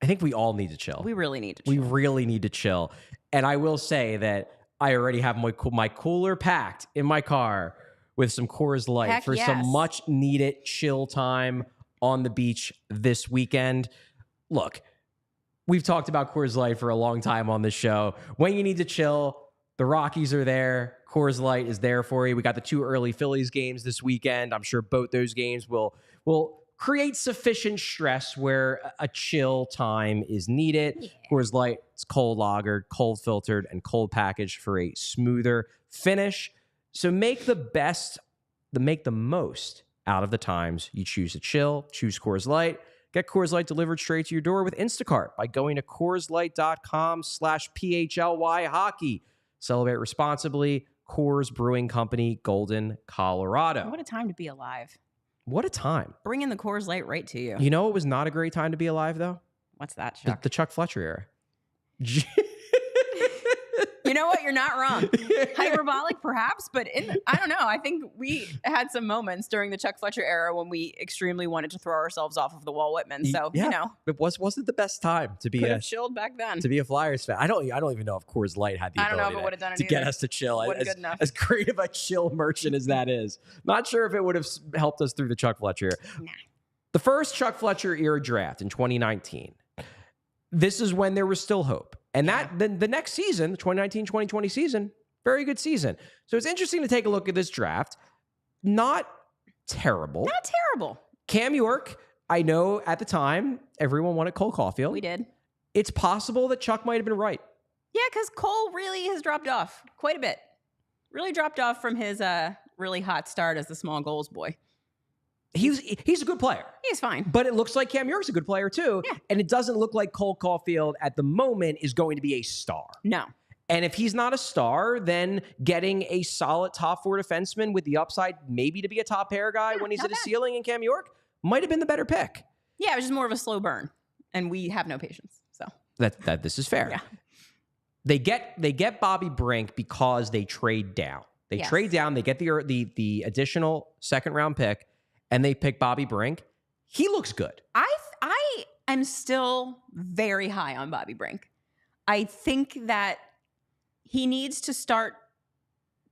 I think we all need to chill. We really need to chill. We really need to chill. And I will say that I already have my cooler packed in my car with some Coors Light for some much needed chill time on the beach this weekend. Look, we've talked about Coors Light for a long time on this show. When you need to chill, the Rockies are there. Coors Light is there for you. We got the 2 early Phillies games this weekend. I'm sure both those games will create sufficient stress where a chill time is needed. Yeah. Coors Light, it's cold lagered, cold filtered, and cold packaged for a smoother finish. So make the most out of the times you choose to chill. Choose Coors Light. Get Coors Light delivered straight to your door with Instacart by going to CoorsLight.com/PHLY hockey. Celebrate responsibly. Coors Brewing Company, Golden, Colorado. What a time to be alive. What a time. Bringing the Coors Light right to you. You know it was not a great time to be alive, though? What's that, Chuck? The Chuck Fletcher era. You know what? You're not wrong. Hyperbolic, perhaps, but I don't know. I think we had some moments during the Chuck Fletcher era when we extremely wanted to throw ourselves off of the Walt Whitman. So, it wasn't the best time to be chilled back then. To be a Flyers fan. I don't even know if Coors Light had the ability to get us to chill. Good enough. As great of a chill merchant as that is. Not sure if it would have helped us through the Chuck Fletcher era. Nah. The first Chuck Fletcher era draft in 2019. This is when there was still hope. And the next season, the 2019-2020 season, very good season. So it's interesting to take a look at this draft. Not terrible. Not terrible. Cam York, I know at the time, everyone wanted Cole Caulfield. We did. It's possible that Chuck might have been right. Yeah, because Cole really has dropped off quite a bit. Really dropped off from his really hot start as the small goals boy. He's a good player. He's fine. But it looks like Cam York's a good player too. Yeah. And it doesn't look like Cole Caulfield at the moment is going to be a star. No. And if he's not a star, then getting a solid top 4 defenseman with the upside maybe to be a top pair guy when he's at a ceiling in Cam York might have been the better pick. Yeah, it was just more of a slow burn. And we have no patience. So that this is fair. Yeah. They get Bobby Brink because they trade down. They trade down, they get the additional second round pick. And they pick Bobby Brink. He looks good. I am still very high on Bobby Brink. I think that he needs to start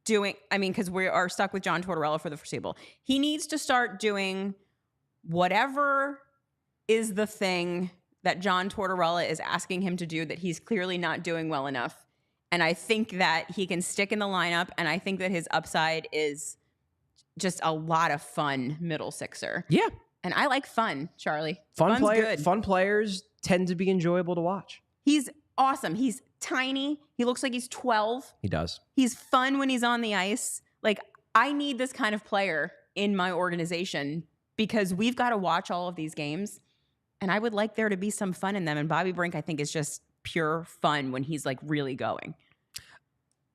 doing, because we are stuck with John Tortorella for the foreseeable. He needs to start doing whatever is the thing that John Tortorella is asking him to do that he's clearly not doing well enough. And I think that he can stick in the lineup, and I think that his upside is just a lot of fun middle sixer. Yeah. And I like fun, Charlie. Fun players tend to be enjoyable to watch. He's awesome. He's tiny. He looks like he's 12. He does. He's fun when he's on the ice. Like, I need this kind of player in my organization because we've got to watch all of these games. And I would like there to be some fun in them. And Bobby Brink, I think, is just pure fun when he's like really going.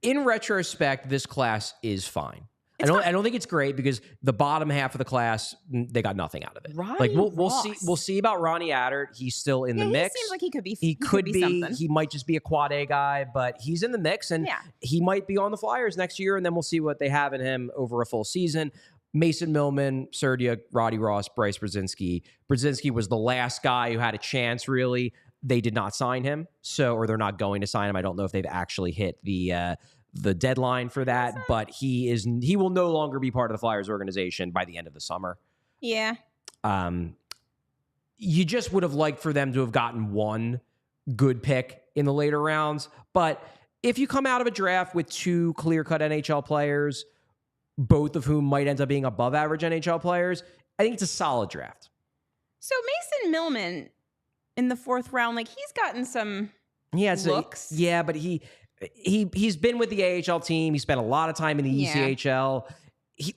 In retrospect, this class is fine. I don't think it's great because the bottom half of the class, they got nothing out of it. Ronnie we'll see about Ronnie Attard. He's still in the mix. He seems like he could be. He could be something. He might just be a quad A guy, but he's in the mix, and he might be on the Flyers next year. And then we'll see what they have in him over a full season. Mason Millman, Serdia, Roddy Ross, Bryce Brzezinski. Brzezinski was the last guy who had a chance. Really, they did not sign him, or they're not going to sign him. I don't know if they've actually hit the deadline for that, but he will no longer be part of the Flyers organization by the end of the summer. Yeah. You just would have liked for them to have gotten one good pick in the later rounds. But if you come out of a draft with 2 clear-cut NHL players, both of whom might end up being above average NHL players, I think it's a solid draft. So Mason Millman in the 4th round, like he's gotten some looks. But he's been with the AHL team. He spent a lot of time in the ECHL.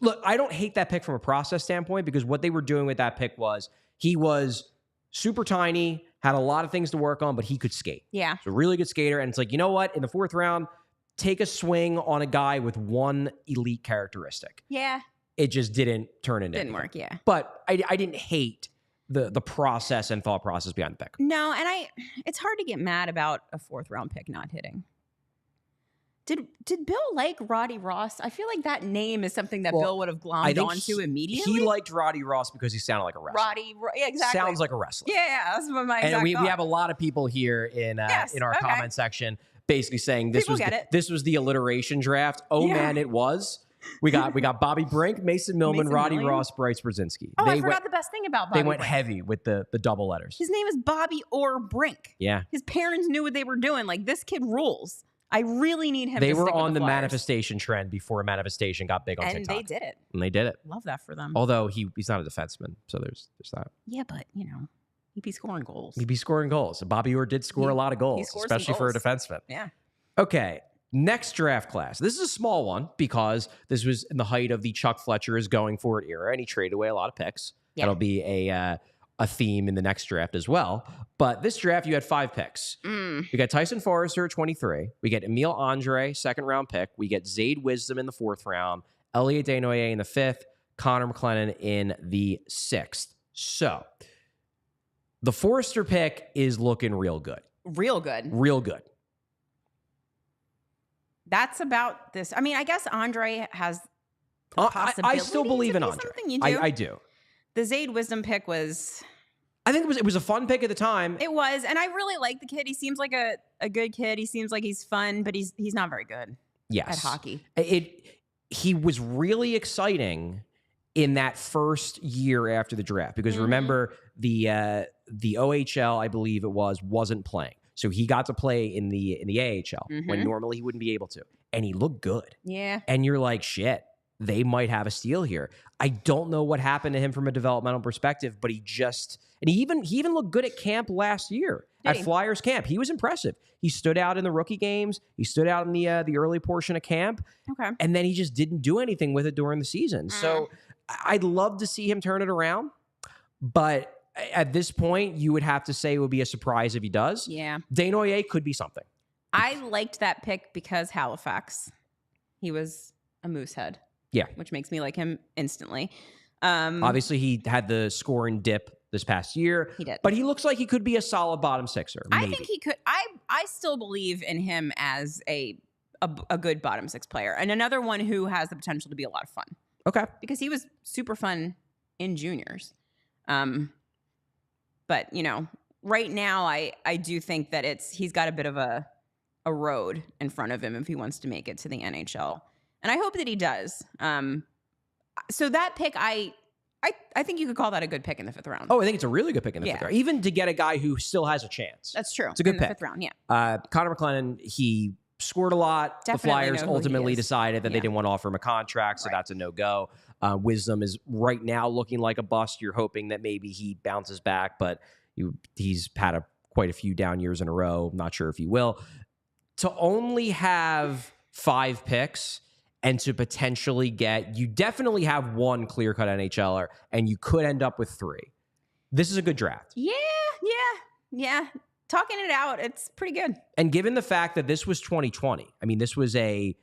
Look, I don't hate that pick from a process standpoint because what they were doing with that pick was he was super tiny, had a lot of things to work on, but he could skate. Yeah. He's a really good skater. And it's like, you know what? In the 4th round, take a swing on a guy with one elite characteristic. Yeah. It just didn't turn into Didn't anything. work, yeah. But I didn't hate the process and thought process behind the pick. No, and it's hard to get mad about a 4th round pick not hitting. Did Bill like Roddy Ross? I feel like that name is something that Bill would have glommed onto immediately. He liked Roddy Ross because he sounded like a wrestler. Yeah, exactly. Sounds like a wrestler. Yeah, that's what my exact And we thought. have a lot of people here in our comment section basically saying this was the alliteration draft. Oh man, it was. We got Bobby Brink, Mason Millman, Roddy Ross, Bryce Brzezinski. Oh, I forgot the best thing about Bobby They went Brink. heavy with the double letters. His name is Bobby or Brink. Yeah. His parents knew what they were doing. Like, this kid rules. I really need him They to were stick with on the Flyers. manifestation trend before manifestation got big on And TikTok. they did it. And they did it. Love that for them. Although he's not a defenseman, so there's that. Yeah, but, he'd be scoring goals. He'd be scoring goals. Bobby Orr did score a lot of goals, especially for a defenseman. Yeah. Okay, next draft class. This is a small one because this was in the height of the Chuck Fletcher is going for it era, and he traded away a lot of picks. Yeah. That'll be a theme in the next draft as well. But this draft, you had 5 picks. We got Tyson Forrester at 23. We get Emile Andre, 2nd round pick. We get Zayd Wisdom in the 4th round. Elliot Desnoyers in the 5th. Connor McLennan in the 6th. So the Forrester pick is looking real good. Real good. Real good. That's about this. I mean, I guess Andre has the possibility. I still believe to in be Andre. something you do. I do. The Zayd Wisdom pick was... I think it was a fun pick at the time. It was, and I really like the kid. He seems like a good kid. He seems like he's fun, but he's not very good at hockey. He was really exciting in that first year after the draft because remember the OHL, I believe it wasn't playing. So he got to play in the AHL when normally he wouldn't be able to. And he looked good. Yeah. And you're like, shit, they might have a steal here. I don't know what happened to him from a developmental perspective, but he even looked good at camp last year. At Flyers camp. He was impressive. He stood out in the rookie games. He stood out in the early portion of camp. Okay. And then he just didn't do anything with it during the season. So I'd love to see him turn it around. But at this point, you would have to say it would be a surprise if he does. Yeah. Desnoyers could be something. I liked that pick because Halifax. He was a moosehead. Yeah. Which makes me like him instantly. Obviously, he had the scoring dip this past year. He did. But he looks like he could be a solid bottom sixer. Maybe. I think he could. I still believe in him as a good bottom 6 player. And another one who has the potential to be a lot of fun. Okay. Because he was super fun in juniors. But, right now I do think that he's got a bit of a road in front of him if he wants to make it to the NHL. And I hope that he does. So that pick, I think you could call that a good pick in the 5th round. Oh, I think it's a really good pick in the 5th round. Even to get a guy who still has a chance. That's true. It's a good in pick. The 5th round, yeah. Connor McLennan, he scored a lot. Definitely the Flyers know who he ultimately is. decided that they didn't want to offer him a contract, so that's a no-go. Wisdom is right now looking like a bust. You're hoping that maybe he bounces back, but he's had quite a few down years in a row. I'm not sure if he will. To only have 5 picks and to potentially you definitely have one clear-cut NHLer, and you could end up with 3. This is a good draft. Yeah. Talking it out, it's pretty good. And given the fact that this was 2020, I mean, this was a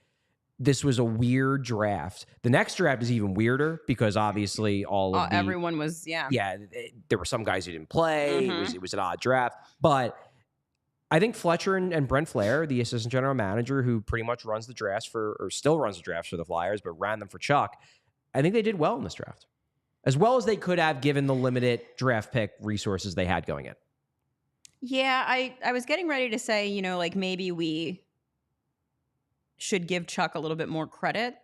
weird draft. The next draft is even weirder because obviously everyone was, there were some guys who didn't play. It was an odd draft. But I think Fletcher and Brent Flair, the assistant general manager who pretty much runs the drafts still runs the drafts for the Flyers, but ran them for Chuck, I think they did well in this draft. As well as they could have given the limited draft pick resources they had going in. Yeah, I was getting ready to say, maybe we should give Chuck a little bit more credit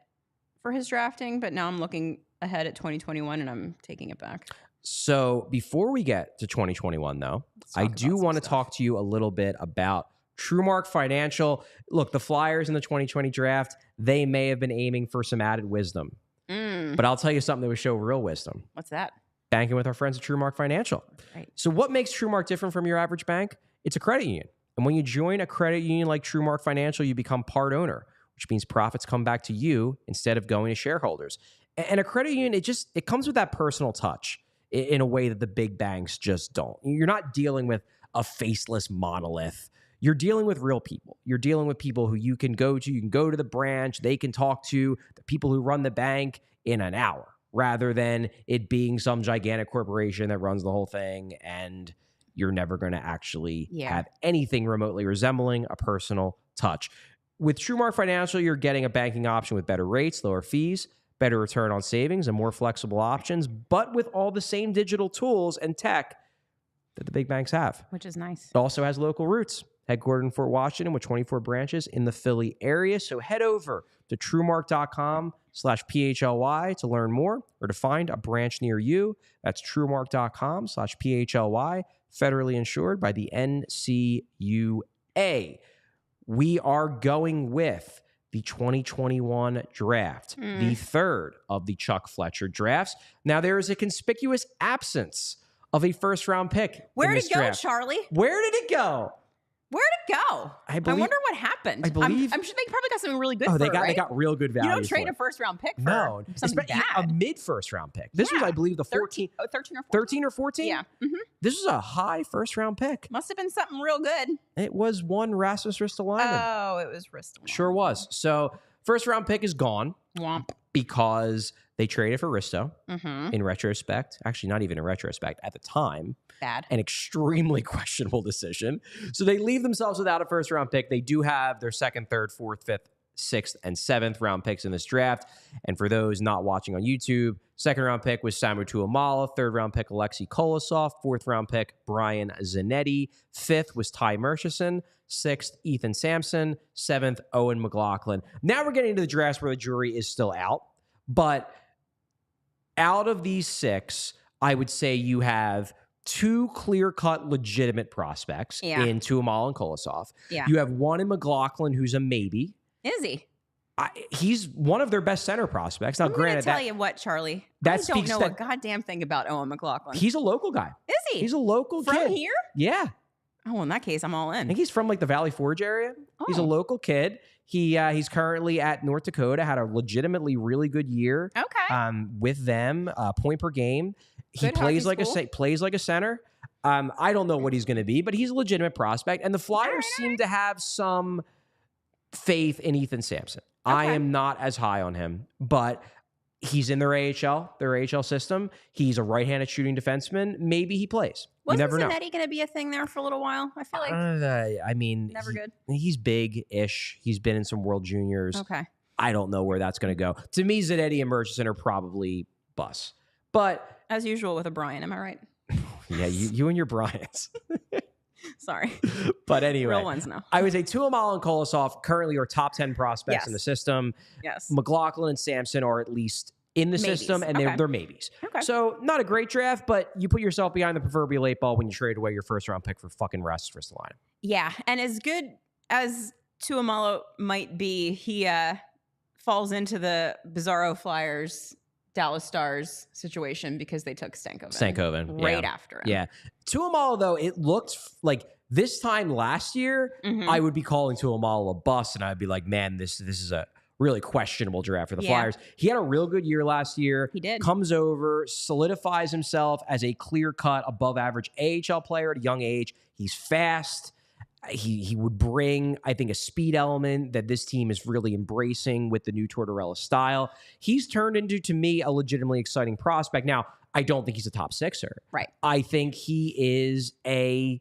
for his drafting, but now I'm looking ahead at 2021 and I'm taking it back. So before we get to 2021, though, I do want to talk to you a little bit about TrueMark Financial. Look, the Flyers in the 2020 draft, they may have been aiming for some added wisdom. But I'll tell you something that would show real wisdom. What's that? Banking with our friends at TrueMark Financial. Right. So what makes TrueMark different from your average bank? It's a credit union. And when you join a credit union like TrueMark Financial, you become part owner, which means profits come back to you instead of going to shareholders. And a credit union, it comes with that personal touch in a way that the big banks just don't. You're not dealing with a faceless monolith. You're dealing with real people. You're dealing with people who you can go to. You can go to the branch. They can talk to the people who run the bank. in an hour, rather than it being some gigantic corporation that runs the whole thing and you're never going to actually have anything remotely resembling a personal touch. With TrueMark Financial, you're getting a banking option with better rates, lower fees, better return on savings, and more flexible options, but with all the same digital tools and tech that the big banks have. Which is nice. It also has local roots, headquartered in Fort Washington with 24 branches in the Philly area. So head over to truemark.com/PHLY to learn more or to find a branch near you. That's truemark.com/PHLY, federally insured by the NCUA. We are going with the 2021 draft, the third of the Chuck Fletcher drafts. Now, there is a conspicuous absence of a first-round pick. Where in did this it go, draft. Charlie? Where did it go? Where'd it go? I wonder what happened. I believe. I'm sure they probably got something really good. Oh, for they it, got right? they got real good value. You don't trade for a first round pick for no, something a bad. mid first round pick. This was, I believe, the 13 or 14. 13 or 14. Yeah. This was a high first round pick. Must have been something real good. It was one Rasmus Ristolainen. Oh, it was Ristolainen. Sure was. So first round pick is gone. Womp. Because they traded for Risto in retrospect. Actually, not even in retrospect. At the time, bad. An extremely questionable decision. So they leave themselves without a first round pick. They do have their second, third, fourth, fifth, sixth, and seventh round picks in this draft. And for those not watching on YouTube, second round pick was Samu Tuomaala. Third round pick, Alexei Kolosov. Fourth round pick, Brian Zanetti. Fifth was Ty Murchison. Sixth, Ethan Sampson. Seventh, Owen McLaughlin. Now we're getting into the drafts where the jury is still out. But out of these six, I would say you have two clear-cut legitimate prospects in Tuomaala and Kolosov. Yeah. You have one in McLaughlin who's a maybe. Is he? He's one of their best center prospects. Now, I'm granted, tell you what, Charlie. That I don't know that, a goddamn thing about Owen McLaughlin. He's a local guy. Is he? He's a local from kid. here? Yeah. Oh, well, in that case, I'm all in. I think he's from like the Valley Forge area. He's a local kid. He's currently at North Dakota. Had a legitimately really good year. Okay. With them, point per game. He Good plays hockey plays like a center. I don't know what he's going to be, but he's a legitimate prospect. And the Flyers seem to have some faith in Ethan Sampson. Okay. I am not as high on him, but he's in their AHL system. He's a right-handed shooting defenseman. Maybe he plays. Wasn't you never know. Zanetti going to be a thing there for a little while? I feel like I mean, never good. He's big-ish. He's been in some World Juniors. Okay. I don't know where that's going to go. To me, Zanetti and Murchison are probably bus. But as usual with a Brian, am I right? Yeah, you and your Bryans. Sorry. But anyway, real ones now. I would say Tuomaala and Kolosov currently are top 10 prospects in the system. Yes. McLaughlin and Sampson are at least in the system, and they're maybes. Okay. So not a great draft, but you put yourself behind the proverbial 8 ball when you trade away your first round pick for fucking Rasmus Ristolainen. Yeah, and as good as Tuomaala might be, he falls into the Bizarro Flyers Dallas Stars situation because they took Stankoven right after him. Yeah. Tuomaala, though, it looked like this time last year, I would be calling Tuomaala a bust, and I'd be like, man, this is a really questionable draft for the Flyers. He had a real good year last year. He did. Comes over, solidifies himself as a clear-cut, above-average AHL player at a young age. He's fast. He would bring, I think, a speed element that this team is really embracing with the new Tortorella style. He's turned into, to me, a legitimately exciting prospect. Now, I don't think he's a top sixer. Right. I think he is a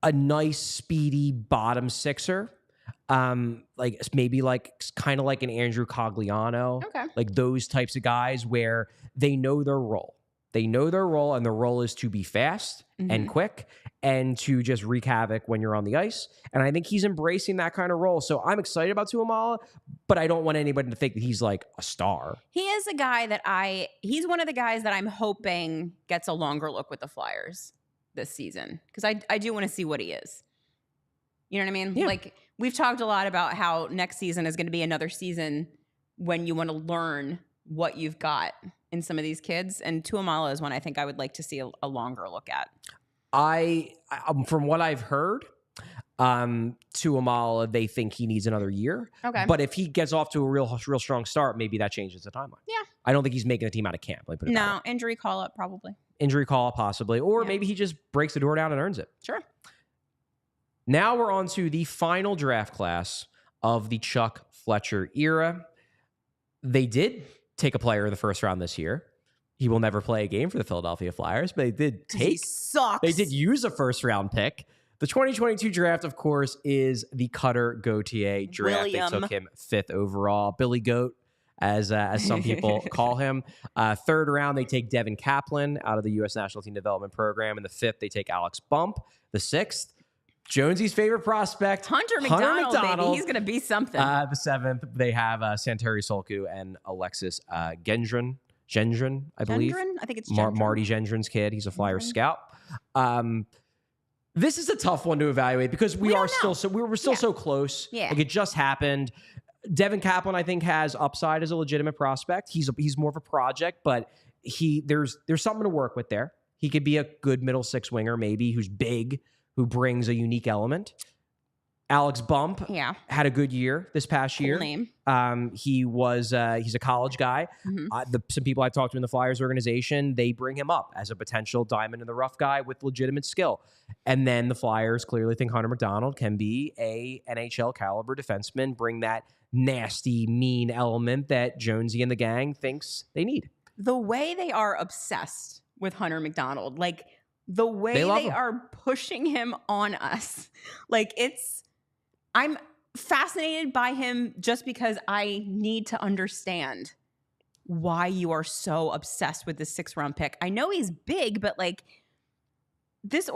nice, speedy bottom sixer. Like maybe kind of like an Andrew Cogliano. Okay. Like those types of guys where they know their role. They know their role, and the role is to be fast and quick and to just wreak havoc when you're on the ice. And I think he's embracing that kind of role. So I'm excited about Tuomaala, but I don't want anybody to think that he's like a star. He is a guy that he's one of the guys that I'm hoping gets a longer look with the Flyers this season because I do want to see what he is. You know what I mean? Yeah. Like we've talked a lot about how next season is going to be another season when you want to learn what you've got in some of these kids, and Tuomaala is one I think I would like to see a longer look at. From what I've heard, Tuomaala, they think he needs another year. Okay. But if he gets off to a real strong start, maybe that changes the timeline. Yeah. I don't think he's making the team out of camp. Let me put it that way. Injury call up probably. Injury call possibly, or maybe he just breaks the door down and earns it. Sure. Now we're on to the final draft class of the Chuck Fletcher era. They did take a player in the first round this year. He will never play a game for the Philadelphia Flyers, but they did use a first round pick. The 2022 draft, of course, is the Cutter Gauthier draft. William. They took him 5th overall. Billy Goat, as some people call him. 3rd round, they take Devin Kaplan out of the U.S. National Team Development Program. In the 5th, they take Alex Bump. The 6th, Jonesy's favorite prospect, Hunter McDonald, baby. He's going to be something. The 7th, they have Santeri Solku and Alexis Gendron, I believe. I think it's Gendron. Marty Gendron's kid. He's a Flyers scout. This is a tough one to evaluate because we are still so close. Yeah. Like it just happened. Devin Kaplan, I think, has upside as a legitimate prospect. He's more of a project, but there's something to work with there. He could be a good middle 6 winger, maybe, who's big, who brings a unique element. Alex Bump had a good year this past year. Name. He's a college guy. Some people I've talked to in the Flyers organization, they bring him up as a potential diamond in the rough guy with legitimate skill. And then the Flyers clearly think Hunter McDonald can be a NHL caliber defenseman, bring that nasty, mean element that Jonesy and the gang thinks they need. The way they are obsessed with Hunter McDonald, like the way they are pushing him on us, like I'm fascinated by him just because I need to understand why you are so obsessed with this 6th round pick. I know he's big, but this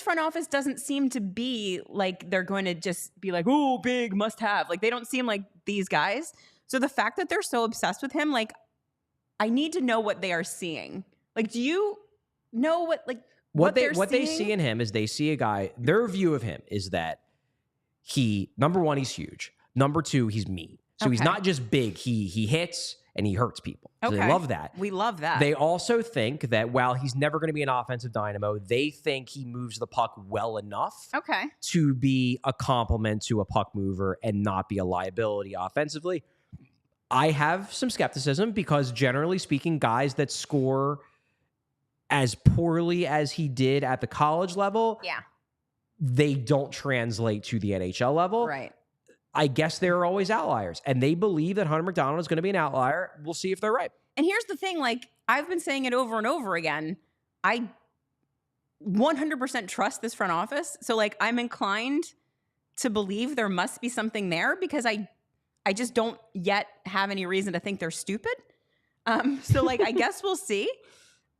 front office doesn't seem to be like they're going to just be like, oh, big, must have. Like they don't seem like these guys. So the fact that they're so obsessed with him, like I need to know what they are seeing. Like, do you know what they see in him is they see a guy, their view of him is that number 1, he's huge. Number 2, he's mean. So he's not just big. He hits and he hurts people. So they love that. We love that. They also think that while he's never going to be an offensive dynamo, they think he moves the puck well enough to be a complement to a puck mover and not be a liability offensively. I have some skepticism because generally speaking, guys that score as poorly as he did at the college level, they don't translate to the NHL level. Right. I guess there are always outliers, and they believe that Hunter McDonald is going to be an outlier. We'll see if they're right. And here's the thing, I've been saying it over and over again. I 100% trust this front office. So I'm inclined to believe there must be something there because I just don't yet have any reason to think they're stupid. So I guess we'll see.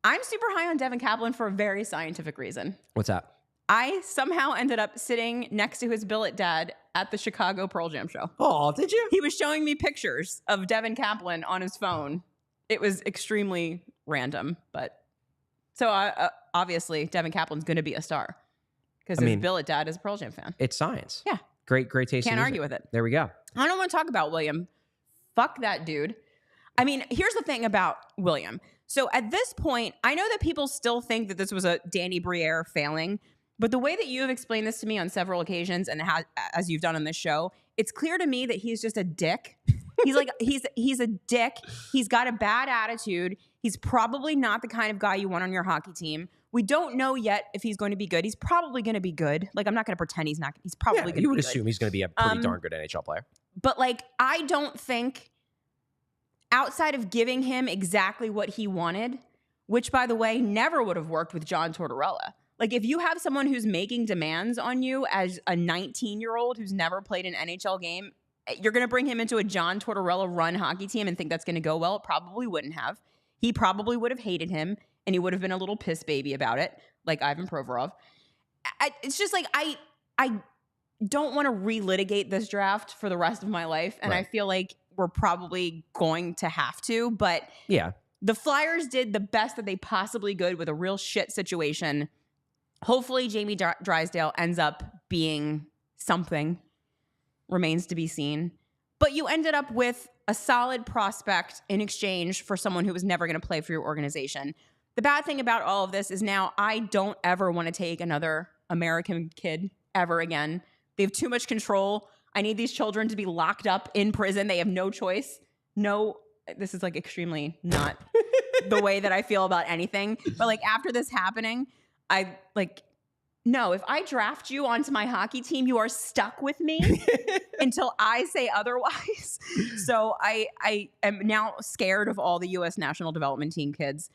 I'm super high on Devin Kaplan for a very scientific reason. What's that? I somehow ended up sitting next to his billet dad at the Chicago Pearl Jam show. Oh, did you? He was showing me pictures of Devin Kaplan on his phone. It was extremely random, but so obviously Devin Kaplan's going to be a star because his billet dad is a Pearl Jam fan. It's science. Yeah. Great taste. Can't argue with it. There we go. I don't want to talk about William. Fuck that dude. I mean, here's the thing about William. So at this point, I know that people still think that this was a Danny Briere failing, but the way that you have explained this to me on several occasions and as you've done on this show, it's clear to me that he's just a dick. He's a dick. He's got a bad attitude. He's probably not the kind of guy you want on your hockey team. We don't know yet if he's going to be good. He's probably going to be good. I'm not going to pretend he's not. He's probably going to be good. You would assume he's going to be a pretty darn good NHL player. But I don't think outside of giving him exactly what he wanted, which by the way, never would have worked with John Tortorella. If you have someone who's making demands on you as a 19-year-old who's never played an NHL game, you're going to bring him into a John Tortorella run hockey team and think that's going to go well? It probably wouldn't have. He probably would have hated him and he would have been a little piss baby about it, like Ivan Provorov. It's just I don't want to relitigate this draft for the rest of my life. And I feel like we're probably going to have to, but the Flyers did the best that they possibly could with a real shit situation. Hopefully Jamie Drysdale ends up being something. Remains to be seen. But you ended up with a solid prospect in exchange for someone who was never going to play for your organization. The bad thing about all of this is now I don't ever want to take another American kid ever again. They have too much control. I need these children to be locked up in prison. They have no choice. No, this is extremely not the way that I feel about anything. But after this happening, No, if I draft you onto my hockey team, you are stuck with me until I say otherwise. So I am now scared of all the U.S. national development team kids.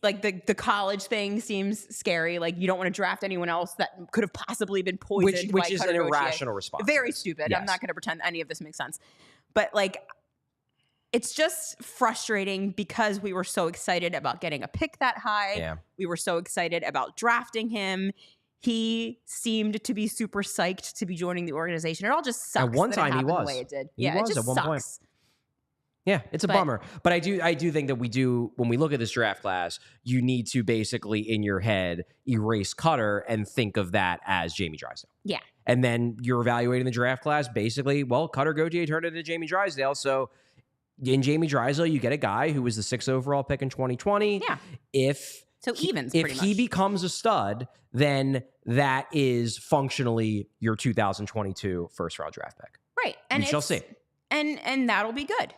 Like the college thing seems scary. Like you don't want to draft anyone else that could have possibly been poisoned. Which by is Cutter an Gauthier. irrational response. Very stupid. Yes. I'm not going to pretend any of this makes sense. But like, it's just frustrating because we were so excited about getting a pick that high. Yeah. We were so excited about drafting him. He seemed to be super psyched to be joining the organization. It all just sucks. At one time, he was. The way it did. He was it just at one sucks. point. Yeah, it's a bummer. But I do think that when we look at this draft class, you need to basically in your head erase Cutter and think of that as Jamie Drysdale. Yeah. And then you're evaluating the draft class basically, well, Cutter Gauthier turned into Jamie Drysdale. So in Jamie Drysdale, you get a guy who was the 6th overall pick in 2020. Yeah. If he becomes a stud, then that is functionally your 2022 first round draft pick. Right. And we shall see. And that'll be good.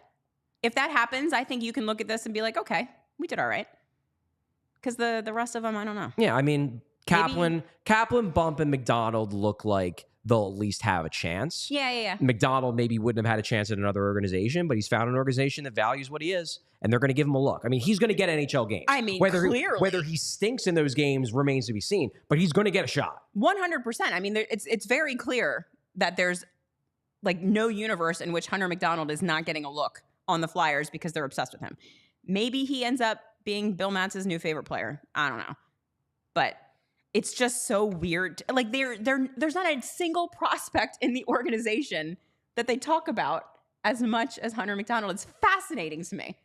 If that happens, I think you can look at this and be like, okay, we did all right. Because the rest of them, I don't know. Yeah, I mean, Kaplan, Bump, and McDonald look like they'll at least have a chance. Yeah. McDonald maybe wouldn't have had a chance at another organization, but he's found an organization that values what he is, and they're going to give him a look. I mean, he's going to get NHL games. I mean, clearly. Whether he stinks in those games remains to be seen, but he's going to get a shot. 100%. I mean, it's very clear that there's like no universe in which Hunter McDonald is not getting a look on the Flyers because they're obsessed with him. Maybe he ends up being Bill Matz's new favorite player. I don't know. But it's just so weird. Like there's not a single prospect in the organization that they talk about as much as Hunter McDonald. It's fascinating to me.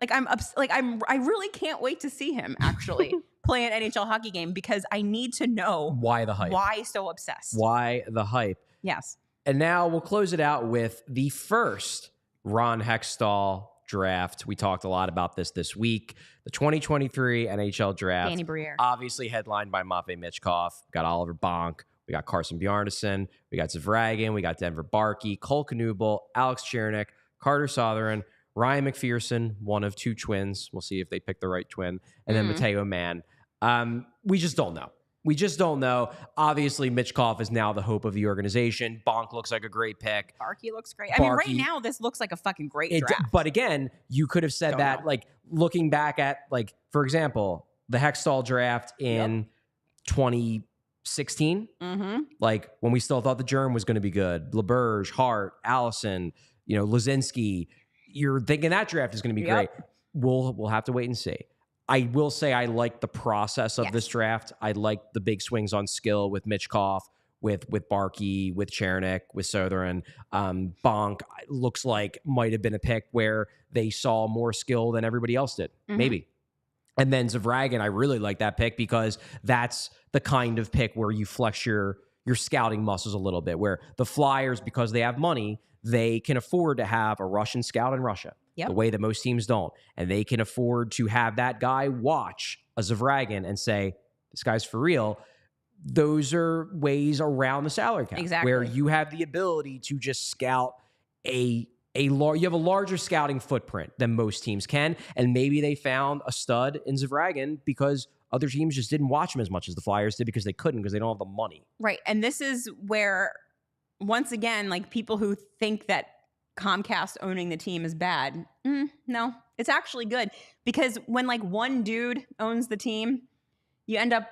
Like I really can't wait to see him actually play an NHL hockey game because I need to know why the hype. Why so obsessed? Why the hype? Yes. And now we'll close it out with the first Ron Hextall draft. We talked a lot about this week. The 2023 NHL Draft. Danny Briere. Obviously headlined by Matvei Michkov. We got Oliver Bonk. We got Carson Bjarnason. We got Zvragin. We got Denver Barkey. Cole Knuble. Alex Chernik. Carter Sotheran. Ryan McPherson, one of two twins. We'll see if they pick the right twin. And then Matteo Mann. We just don't know. We just don't know. Obviously, Michkov is now the hope of the organization. Bonk looks like a great pick. Barkey looks great. I mean, right now, this looks like a fucking great draft. But again, you could have said like, looking back at, like, for example, the Hextall draft in 2016, like, when we still thought the Germ was going to be good. LeBurge, Hart, Allison, Lazinski. You're thinking that draft is going to be great. We'll have to wait and see. I will say I like the process of this draft. I like the big swings on skill with Michkov, with Barkey, with Chernik, with Sotheran. Bonk looks like might have been a pick where they saw more skill than everybody else did, maybe. And then Zvragin, I really like that pick because that's the kind of pick where you flex your scouting muscles a little bit, where the Flyers, because they have money, they can afford to have a Russian scout in Russia. The way that most teams don't. And they can afford to have that guy watch a Zvragin and say, this guy's for real. Those are ways around the salary cap. Exactly. Where you have the ability to just scout you have a larger scouting footprint than most teams can. And maybe they found a stud in Zvragin because other teams just didn't watch him as much as the Flyers did because they couldn't, because they don't have the money. Right. And this is where, once again, like, people who think that Comcast owning the team is bad. No, it's actually good, because when like one dude owns the team, you end up,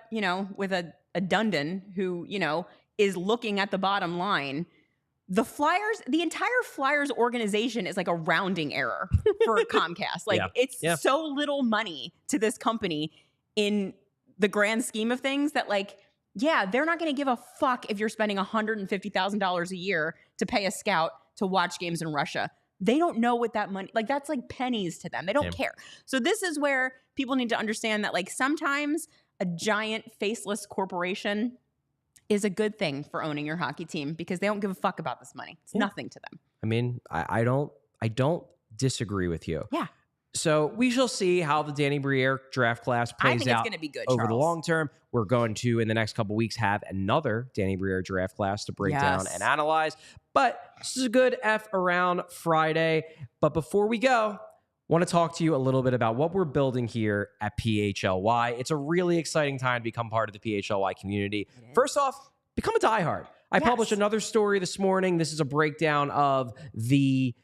with a Dundon who, is looking at the bottom line. The Flyers, the entire Flyers organization is like a rounding error for Comcast. Like it's so little money to this company in the grand scheme of things that, like, they're not going to give a fuck if you're spending $150,000 a year to pay a scout to watch games in Russia. They don't know what that money, like, that's like pennies to them. They don't care. So this is where people need to understand that, like, sometimes a giant faceless corporation is a good thing for owning your hockey team, because they don't give a fuck about this money. It's nothing to them. I mean, I don't disagree with you. Yeah. So we shall see how the Danny Briere draft class plays out. I think it's going to be good, over Charles. the long term. We're going to, in the next couple weeks, have another Danny Briere draft class to break down and analyze. But this is a good F around Friday. But before we go, want to talk to you a little bit about what we're building here at PHLY. It's a really exciting time to become part of the PHLY community. First off, become a diehard. I published another story this morning. This is a breakdown of the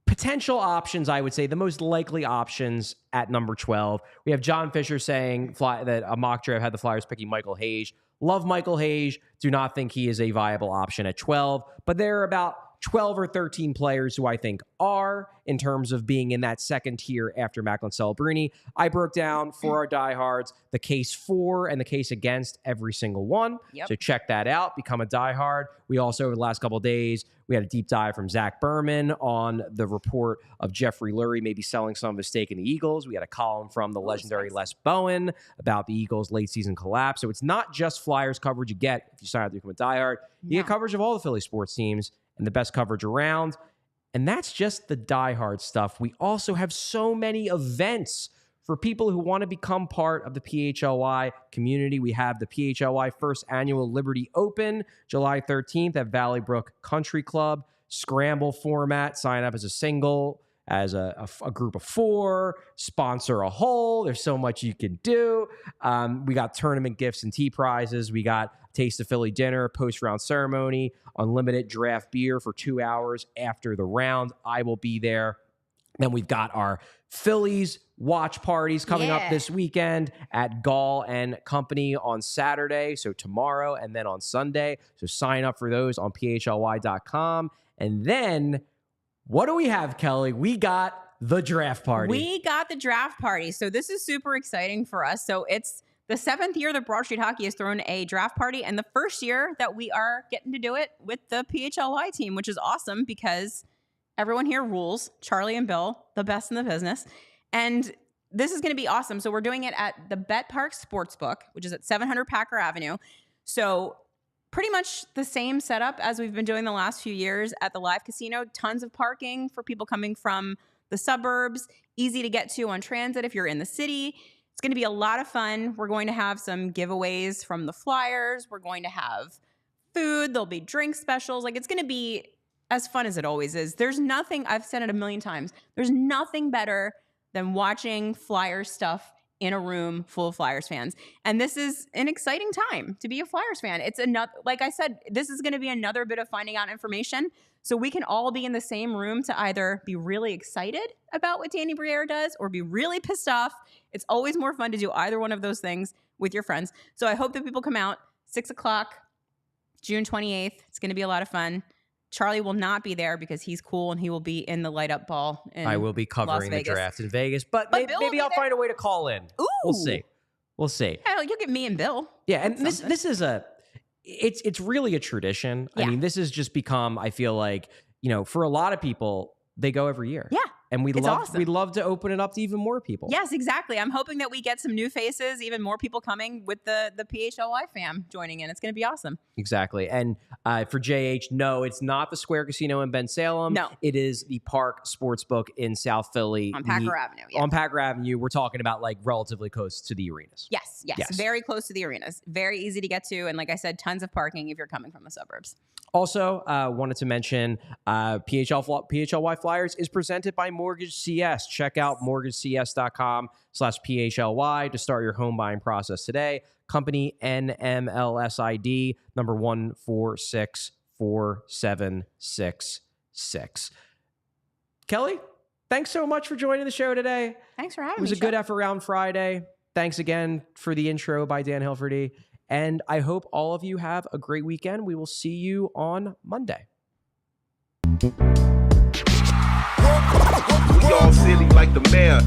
potential options, I would say, the most likely options at number 12. We have John Fisher saying that a mock draft had the Flyers picking Michael Hayes. Love Michael Hayes. Do not think he is a viable option at 12. But there are about 12 or 13 players who I think are, in terms of being in that second tier after Macklin Celebrini. I broke down for our diehards the case for and the case against every single one. So check that out. Become a diehard. We also, over the last couple of days, we had a deep dive from Zach Berman on the report of Jeffrey Lurie maybe selling some of his stake in the Eagles. We had a column from the legendary Les Bowen about the Eagles' late season collapse. So it's not just Flyers coverage you get if you sign up to become a diehard. You get coverage of all the Philly sports teams and the best coverage around. And that's just the diehard stuff. We also have so many events for people who want to become part of the PHLY community. We have the PHLY First Annual Liberty Open, July 13th at Valley Brook Country Club. Scramble format, sign up as a single, as a group of 4, sponsor a hole. There's so much you can do. We got tournament gifts and tea prizes. We got Taste of Philly dinner, post-round ceremony, unlimited draft beer for 2 hours after the round. I will be there. Then we've got our Phillies watch parties coming up this weekend at Gall and Company on Saturday, so tomorrow, and then on Sunday. So sign up for those on phly.com. And then, what do we have, Kelly? We got the draft party. We got the draft party. So this is super exciting for us. So it's the 7th year that Broad Street Hockey has thrown a draft party, and the first year that we are getting to do it with the PHLY team, which is awesome because everyone here rules. Charlie and Bill, the best in the business. And this is going to be awesome. So we're doing it at the Bet Park Sportsbook, which is at 700 Packer Avenue. So pretty much the same setup as we've been doing the last few years at the live casino. Tons of parking for people coming from the suburbs. Easy to get to on transit if you're in the city. It's going to be a lot of fun. We're going to have some giveaways from the Flyers. We're going to have food. There'll be drink specials. Like, it's going to be as fun as it always is. There's nothing, I've said it a million times, there's nothing better than watching Flyers stuff in a room full of Flyers fans. And this is an exciting time to be a Flyers fan. It's another, like I said, this is going to be another bit of finding out information. So we can all be in the same room to either be really excited about what Danny Briere does or be really pissed off. It's always more fun to do either one of those things with your friends. So I hope that people come out 6 o'clock, June 28th. It's going to be a lot of fun. Charlie will not be there because he's cool and he will be in the light up ball. I will be covering the draft in Vegas, but maybe I'll find a way to call in. Ooh. We'll see. Hell, you'll get me and Bill. Yeah, and this is it's really a tradition. Yeah. I mean, this has just become, I feel like, for a lot of people, they go every year. Yeah. And we'd love to open it up to even more people. Yes, exactly. I'm hoping that we get some new faces, even more people coming with the PHLY fam joining in. It's going to be awesome. Exactly. And for JH, no, it's not the Square Casino in Ben Salem. No. It is the Park Sportsbook in South Philly. On Packer Avenue. Yes. On Packer Avenue. We're talking about like relatively close to the arenas. Yes. Very close to the arenas. Very easy to get to. And like I said, tons of parking if you're coming from the suburbs. Also, wanted to mention PHLY Flyers is presented by Mortgage CS. Check out mortgagecs.com/PHLY to start your home buying process today. Company NMLSID number 1464766. Kelly, thanks so much for joining the show today. Thanks for having me. It was a good F around Friday. Thanks again for the intro by Dan Hilferty. And I hope all of you have a great weekend. We will see you on Monday. We all silly like the mayor.